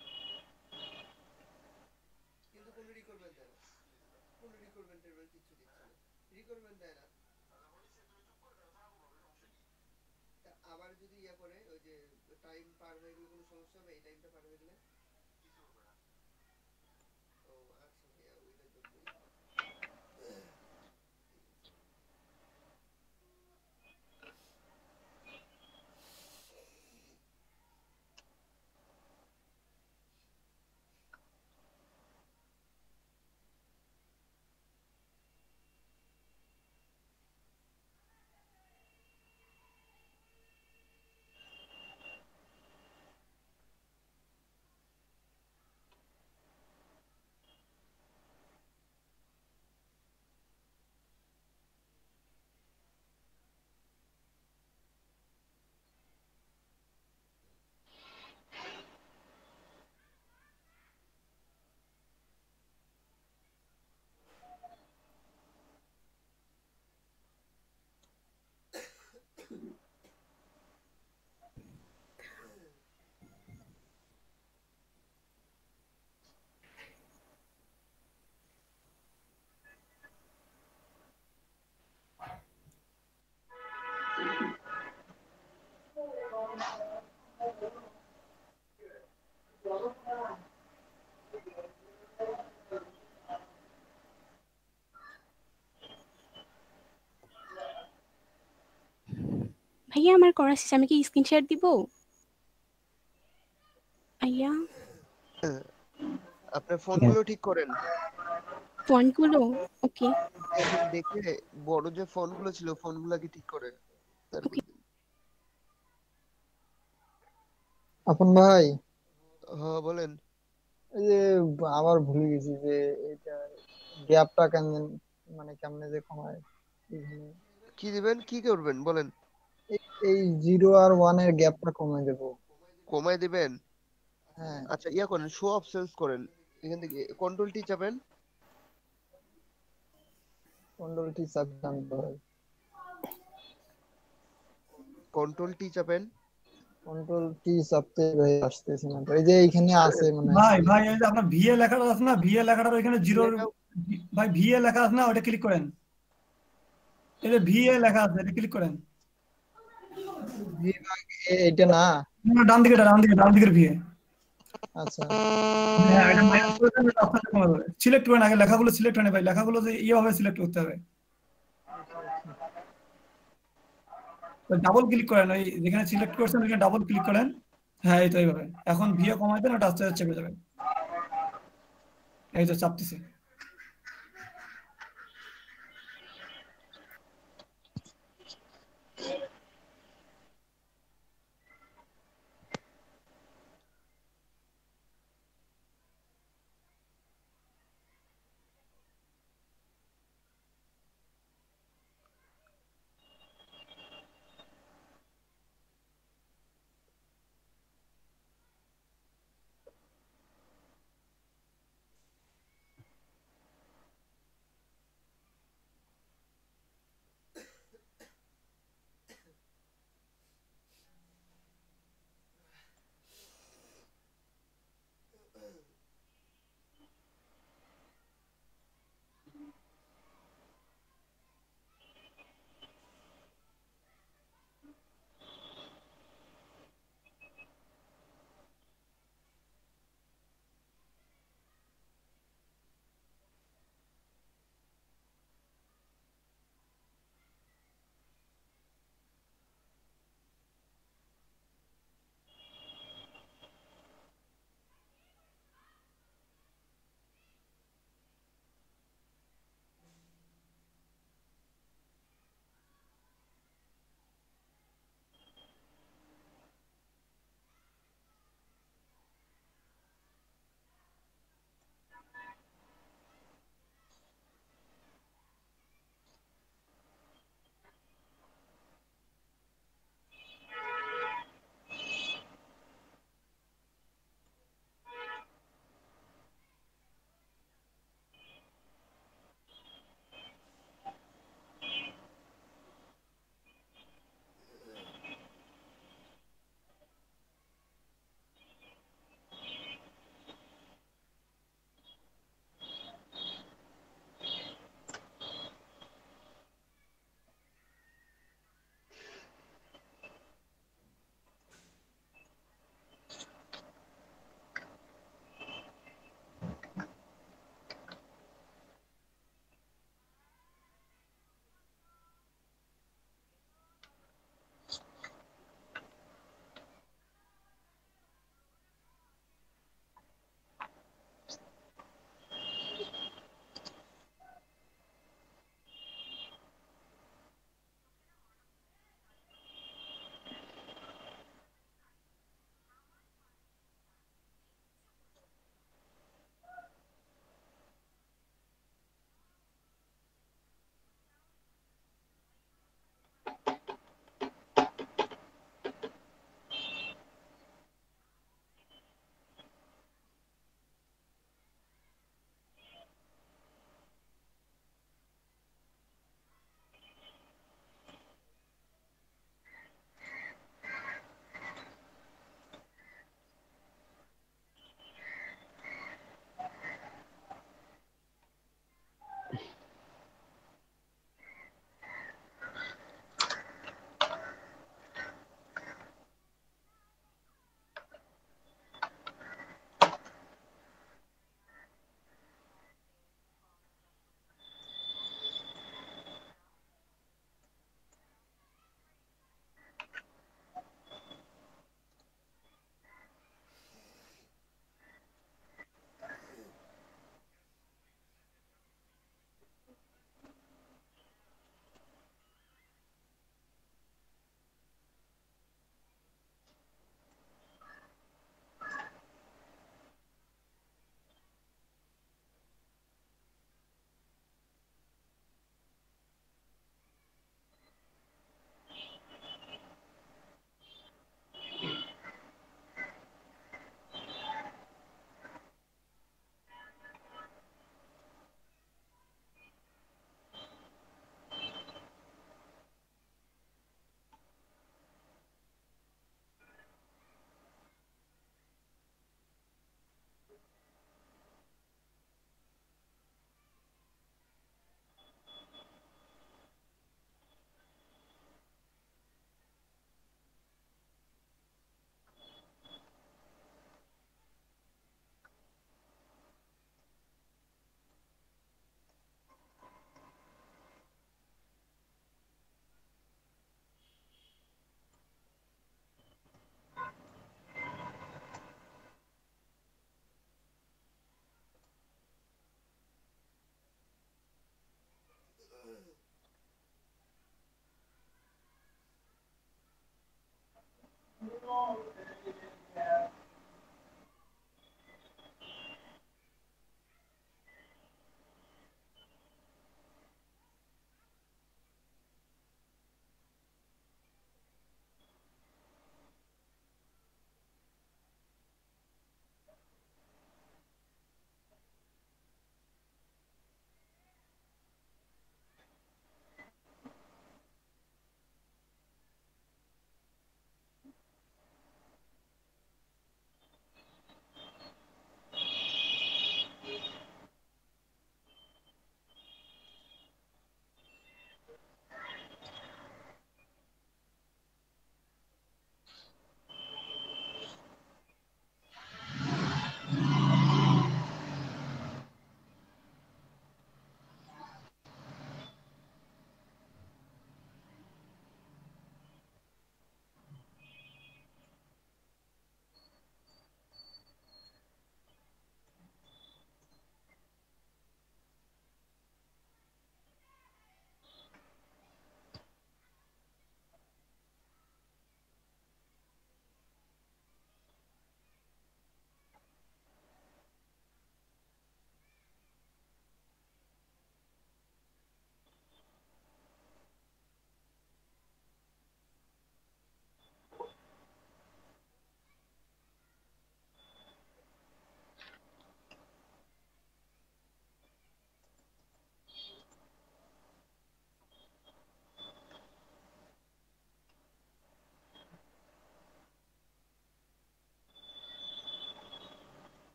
Speaker 3: কিন্তু কোনো রিকোয়ারমেন্ট দেয় না, কোনো রিকোয়ারমেন্টের কিছু দিচ্ছে না, রিকোয়ারমেন্ট দেয় না। তা আবার যদি ইয়া করে ওই যে টাইম পার হয়ে গেলে কোনো সমস্যা হবে? এই টাইমটা পার হয়ে গেলে ও আচ্ছা ভাইয়া ওইটার জন্যই।
Speaker 12: ভাইয়া আমার করা শেষ, আমি কি স্ক্রিনশট দিব? ভাইয়া
Speaker 3: আপনার ফোনগুলো ঠিক করেন।
Speaker 12: ফন্টগুলো ওকে
Speaker 3: দেখেন, দেখে বড় যে ফোনগুলো ছিল ফোনগুলো কি ঠিক করে তারপর দিন।
Speaker 11: আপন ভাই,
Speaker 3: হ্যাঁ বলেন।
Speaker 11: এই যে আবার ভুলে গেছি যে এটা গ্যাপটা কেমন, মানে কেমনে যে কমায় এখানে।
Speaker 3: কি দিবেন, কি করবেন বলেন।
Speaker 11: এই 0 আর 1 এর গ্যাপটা কমায় দেবো।
Speaker 3: কমায় দিবেন?
Speaker 11: হ্যাঁ,
Speaker 3: আচ্ছা ইয়া করেন, শো অপশনস করেন, এখান থেকে কন্ট্রোল টি চাপেন।
Speaker 11: কন্ট্রোল টি চাপলাম তো ভাই।
Speaker 3: Control T চাপেন।
Speaker 11: কন্ট্রোল টি চাপতে ভাই আসতেছে না তো। এই যে এইখানে আছে মনে হয়
Speaker 2: ভাই ভাই এই যে আপনার ভিএ লেখাটা আছে না, ভিএ লেখাটার ওইখানে জিরোর
Speaker 3: লেখা
Speaker 2: ভাই ভিএ লেখা আছে না, ওটা ক্লিক করেন। এই যে ভিএ লেখা আছে এটা ক্লিক করেন।
Speaker 11: এইটা না।
Speaker 2: না, ডান দিকে ডান দিকে ডান দিকের ভিএ।
Speaker 11: আচ্ছা,
Speaker 2: হ্যাঁ এটা মাইনাস করে দেন, এটা আপনার কমে যাবে। সিলেক্ট করেন আগে, লেখাগুলো সিলেক্ট হয় না ভাই, লেখাগুলো যে এইভাবে সিলেক্ট করতে হবে। ডাবল ক্লিক করেন, ওই যেখানে সিলেক্ট করছেন ওইখানে ডাবল ক্লিক করেন। হ্যাঁ এই তো এইভাবে। এখন ভিএ কমাই দেন, ওটা আস্তে আস্তে চেপে যাবে। এই তো চাপতেছে।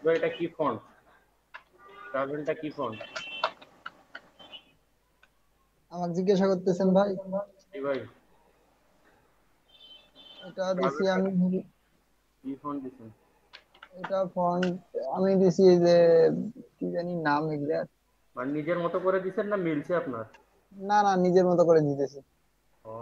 Speaker 8: তো এটা কি ফন্ট? ট্রাভেলটা কি ফন্ট?
Speaker 11: আমাকে জিজ্ঞাসা করতেছেন ভাই?
Speaker 8: জি ভাই।
Speaker 11: এটা দিছি আমি
Speaker 8: কি ফন্ট দিছেন?
Speaker 11: এটা ফন্ট আমি দিছি এই যে কি জানি নাম এগুলা।
Speaker 8: মানে নিজের মতো করে দিছেন না মিলছে আপনার?
Speaker 11: না না নিজের মতো করে দিতেছি।
Speaker 8: ও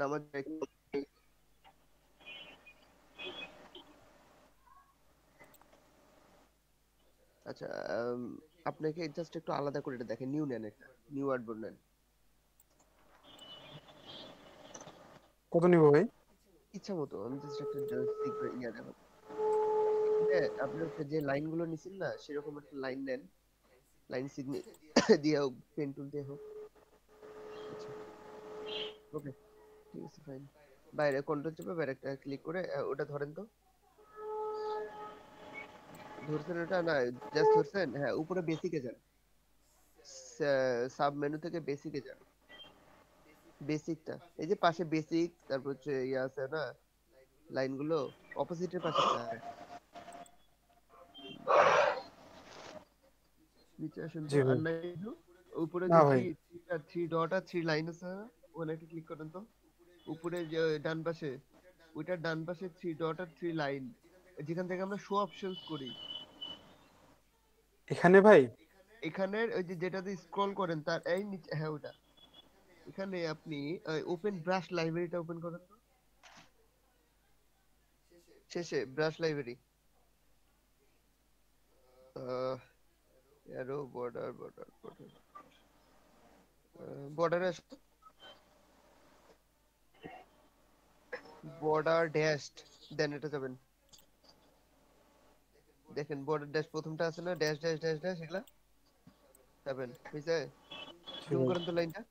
Speaker 3: নামাজ আচ্ছা, আপনাকে জাস্ট একটু আলাদা করে এটা দেখেন, নিউ নেন, একটা নিউ আর্টবোর্ড নেন।
Speaker 5: কত নিব ভাই?
Speaker 3: ইচ্ছা মতো, আমি জাস্ট একটা ইয়া দেখাবো। এখানে আপনি হচ্ছে যে লাইনগুলো নিছেন না, সেরকম একটা লাইন নেন, লাইন সিগনেল দিয়ে হোক, পেন টুল দিয়ে হোক। আচ্ছা ওকে, ঠিক আছে ফাইন। বাইরে কন্ট্রোল চেপে বাইরে একটা ক্লিক করে ওটা ধরেন তো। ধরছেন ওটা? না জাস্ট ধরছেন? হ্যাঁ, উপরে বেসিকে যান, সাব মেনু থেকে বেসিকে যান। বেসিকটা এই যে পাশে বেসিক, তারপর হচ্ছে ইয়া আছে না লাইনগুলো, অপোজিটের পাশেরটা। নিচে আসেন তো।
Speaker 5: জি
Speaker 3: আর
Speaker 5: ভাই।
Speaker 3: নাই উপরে
Speaker 5: না
Speaker 3: যে
Speaker 5: ভাই,
Speaker 3: থ্রি ডট আর থ্রি লাইন আছে না, ওখানে একটা ক্লিক করেন তো। উপরে যে ডান পাশে, ওইটার ডান পাশে থ্রি ডট আর থ্রি লাইন, যেখান থেকে আমরা শো অপশনস করি।
Speaker 5: এখানে ভাই
Speaker 3: এখানের ওই যে যেটাতে স্ক্রল করেন তার এই নিচে, হ্যাঁ ওটা। এখানে আপনি ওপেন ব্রাশ লাইব্রেরিটা ওপেন করেন তো। শেষে brush library, arrow border border border, বর্ডারে বর্ডার ড্যাশড, দেন এটা যাবেন। দেখেন বর্ডার ড্যাশ প্রথমটা আছে না, ড্যাশ ড্যাশ ড্যাশ ড্যাশ, এগুলা যাবেন। বুঝছে? জুম করেন তো লাইনটা।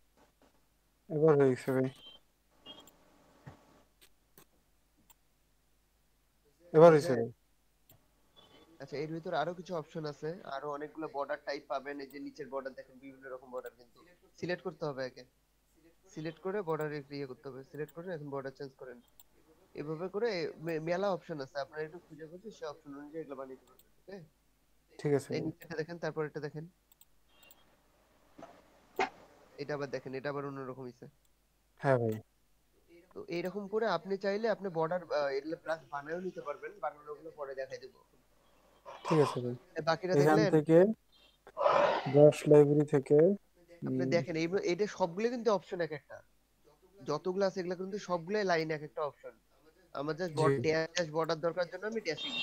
Speaker 5: এবার হয়ে গেছে ভাই, এবার হয়েছে ভাই।
Speaker 3: আচ্ছা, এর ভিতরে আরো কিছু অপশন আছে, আরো অনেকগুলো বর্ডার টাইপ পাবেন। এই যে নিচের বর্ডার দেখেন, বিভিন্ন রকম বর্ডার, কিন্তু সিলেক্ট করতে হবে আগে। সিলেক্ট করে বর্ডার ইয়ে করতে হবে, সিলেক্ট করে এখন বর্ডার চেঞ্জ করেন। এভাবে করে মেলা অপশন আছে, আপনারা একটু খুঁজে খুঁজে সেই অপশন অনুযায়ী এগুলো বানিয়ে পারবেন। ওকে,
Speaker 5: ঠিক আছে
Speaker 3: এই
Speaker 5: ভাই।
Speaker 3: নিচেটা দেখেন, তারপর এটা দেখেন, এটা আবার দেখেন, এটা আবার অন্যরকম হইছে।
Speaker 5: হ্যাঁ ভাই,
Speaker 3: তো এইরকম করে আপনি চাইলে আপনি বর্ডার এগুলো প্লাস বানায়ও নিতে পারবেন, বানানোগুলো পরে দেখাই দেবো।
Speaker 5: ঠিক আছে ভাই।
Speaker 3: বাকিটা
Speaker 5: এখান
Speaker 3: দেখলেন?
Speaker 5: থেকে ব্রাশ লাইব্রেরি থেকে
Speaker 3: আপনি দেখেন এইটা সবগুলো কিন্তু অপশন এক একটা, যতগুলো আছে এগুলো কিন্তু সবগুলাই লাইন এক একটা অপশন। আমার জাস্ট ড্যাশ বর্ডার দরকার জন্য আমি ড্যাশিং,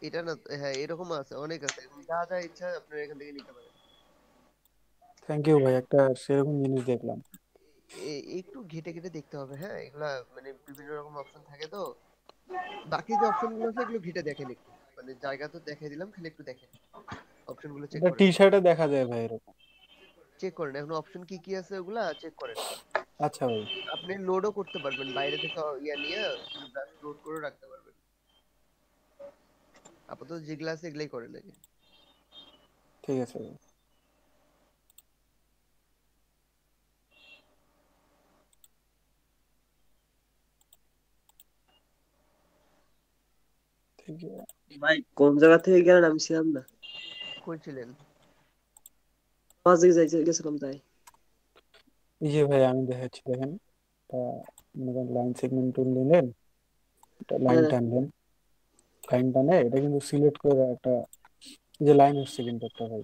Speaker 3: এটা না। হ্যাঁ এরকম আছে, অনেক আছে, যা যা ইচ্ছা আপনারা এখান থেকে নিতে পারেন।
Speaker 5: থ্যাংক ইউ ভাই, একটা সেরকম জিনিস দেখলাম।
Speaker 3: একটু ঘেটে ঘেটে দেখতে হবে, হ্যাঁ এগুলা মানে বিভিন্ন রকম অপশন থাকে তো। বাকি যে অপশন গুলো আছে এগুলো ঘেটে দেখেন একটু, মানে জায়গা তো দেখাই দিলাম, খালি একটু দেখেন অপশন গুলো চেক
Speaker 5: এটা
Speaker 3: করেন।
Speaker 5: টি শার্টে দেখা যায় ভাই এরকম।
Speaker 3: চেক করেন এখন অপশন কি কি আছে ওগুলা চেক করেন।
Speaker 5: আচ্ছা ভাই।
Speaker 3: আপনি লোডও করতে পারবেন বাইরে থেকে, ইয়া নিয়ে ব্রাশ লোড করে রাখতে পারবেন। আপাতত যেগুলা আছে এগুলাই করেন আগে।
Speaker 5: ঠিক আছে ভাই। ঠিক আছে
Speaker 7: ভাই কোন জায়গা থেকে গেলেন? আমি ছিলাম না।
Speaker 3: কই ছিলেন?
Speaker 7: পাঁচ দিকে গেছিলাম তাই।
Speaker 5: এই যে ভাই আমি দেখাচ্ছি, দেখেন এটা লাইন সেগমেন্ট টুল নিলেন, এটা লাইন টানলেন, লাইন টানে এটা কিন্তু সিলেক্ট করে একটা যে লাইন হচ্ছে কিন্তু একটা ভাই,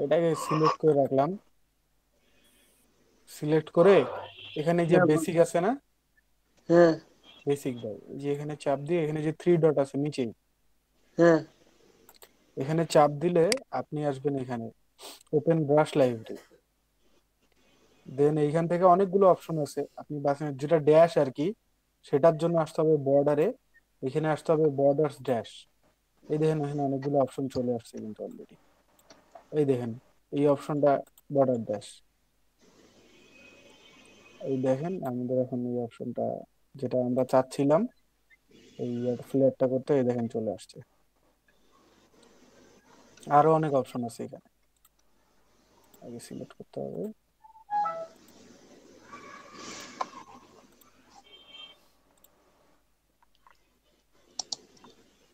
Speaker 5: এটাকে সিলেক্ট করে রাখলাম। সিলেক্ট করে এখানে যে বেসিক আছে না,
Speaker 7: হ্যাঁ
Speaker 5: বেসিক দাও, যে এখানে চাপ দিয়ে এখানে যে থ্রি ডট আছে নিচে,
Speaker 7: হ্যাঁ
Speaker 5: এখানে চাপ দিলে আপনি আসবেন এখানে ওপেন ব্রাশ লাইব্রেরি। দেন এইখান থেকে অনেকগুলো অপশন আছে, আপনি বাছেন যেটা ড্যাশ আর কি, সেটার জন্য আসতে হবে বর্ডারে, এখানে আসতে হবে বর্ডার্স ড্যাশ। এই দেখেন এখানে অনেকগুলো অপশন চলে আসছে কিন্তু অলরেডি। এই দেখেন এই অপশনটা বর্ডার ড্যাশ। এই দেখেন আমাদের এখন এই অপশনটা যেটা আমরা চাচ্ছিলাম এই ফ্ল্যাটটা করতে, এই দেখেন চলে আসছে। আরো অনেক অপশন আছে এখানে, আগে সিলেক্ট করতে হবে।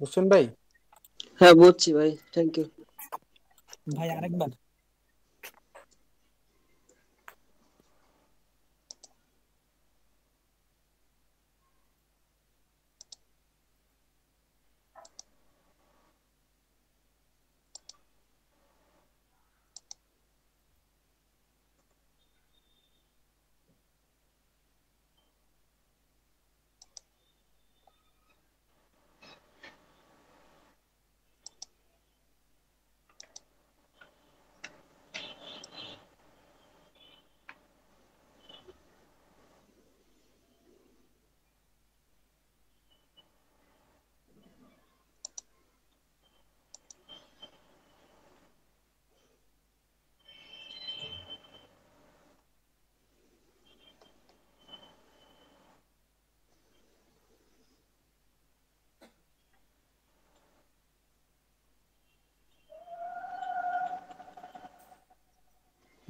Speaker 5: বুঝছেন ভাই?
Speaker 7: হ্যাঁ বুঝছি ভাই, থ্যাংক ইউ
Speaker 2: ভাই। আরেকবার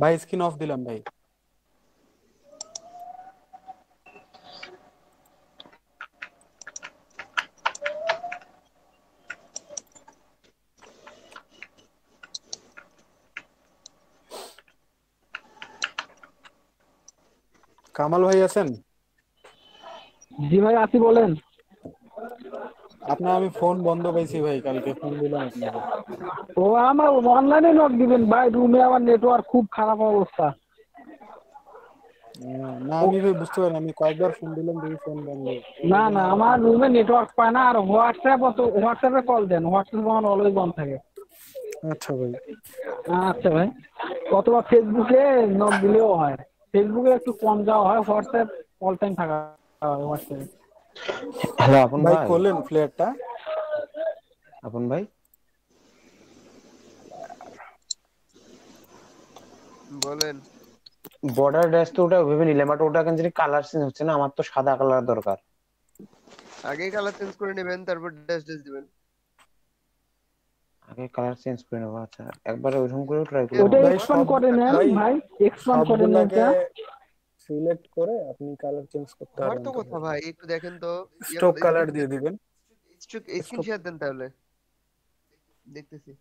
Speaker 5: ভাই স্ক্রিন অফ দিলাম ভাই। কামাল ভাই আছেন?
Speaker 9: জি ভাই আছি, বলেন।
Speaker 5: আপনার আমি ফোন বন্ধ পাইছি ভাই, কালকে ফোন দিলাম আপনাকে।
Speaker 9: ও আমার অনলাইনে নক দিবেন ভাই, রুমে আমার নেটওয়ার্ক খুব খারাপ অবস্থা।
Speaker 5: না আমি ভাই বুঝতে পারি, আমি কয়েকবার ফোন দিলাম দেখি ফোন বন্ধ।
Speaker 9: না না আমার রুমে নেটওয়ার্ক পায় না, আর হোয়াটসঅ্যাপে কল দেন, হোয়াটসঅ্যাপ আমার অলওয়েজ বন্ধ থাকে।
Speaker 5: আচ্ছা ভাই।
Speaker 9: আচ্ছা ভাই, অথবা ফেসবুকে নক দিলেও হয়, ফেসবুকে একটু কম যাওয়া হয়, হোয়াটসঅ্যাপ অল টাইম থাকা হয় হোয়াটসঅ্যাপে।
Speaker 4: হ্যালো আপন
Speaker 5: ভাই
Speaker 4: ভাই।
Speaker 5: করলেন ফ্ল্যাটটা?
Speaker 4: আপন ভাই
Speaker 3: বলেন।
Speaker 4: বর্ডার ড্যাশ তো ওটা ভেবে নিলাম, বাট ওটা কেন জানি কালার চেঞ্জ হচ্ছে না, আমার তো সাদা কালার দরকার।
Speaker 3: আগে কালার চেঞ্জ করে নেবেন, তারপর ড্যাশ ড্যাশ দিবেন।
Speaker 4: আগে কালার চেঞ্জ করে নেবো। আচ্ছা একবার ওইরকম করে ট্রাই করব।
Speaker 9: ওটা এক্সপান্ড করে নেন ভাই, এক্সপান্ড করে নেন
Speaker 5: সবগুলাকে
Speaker 9: ওটা।
Speaker 5: সিলেক্ট করে আপনি কালার চেঞ্জ করতে
Speaker 3: আমার
Speaker 5: পারবেন।
Speaker 3: তো কথা ভাই, একটু দেখেন তো।
Speaker 5: স্ট্রোক কালার দিয়ে দিবেন।
Speaker 3: স্ক্রিনশট দেন তাহলে, দেখতেছি।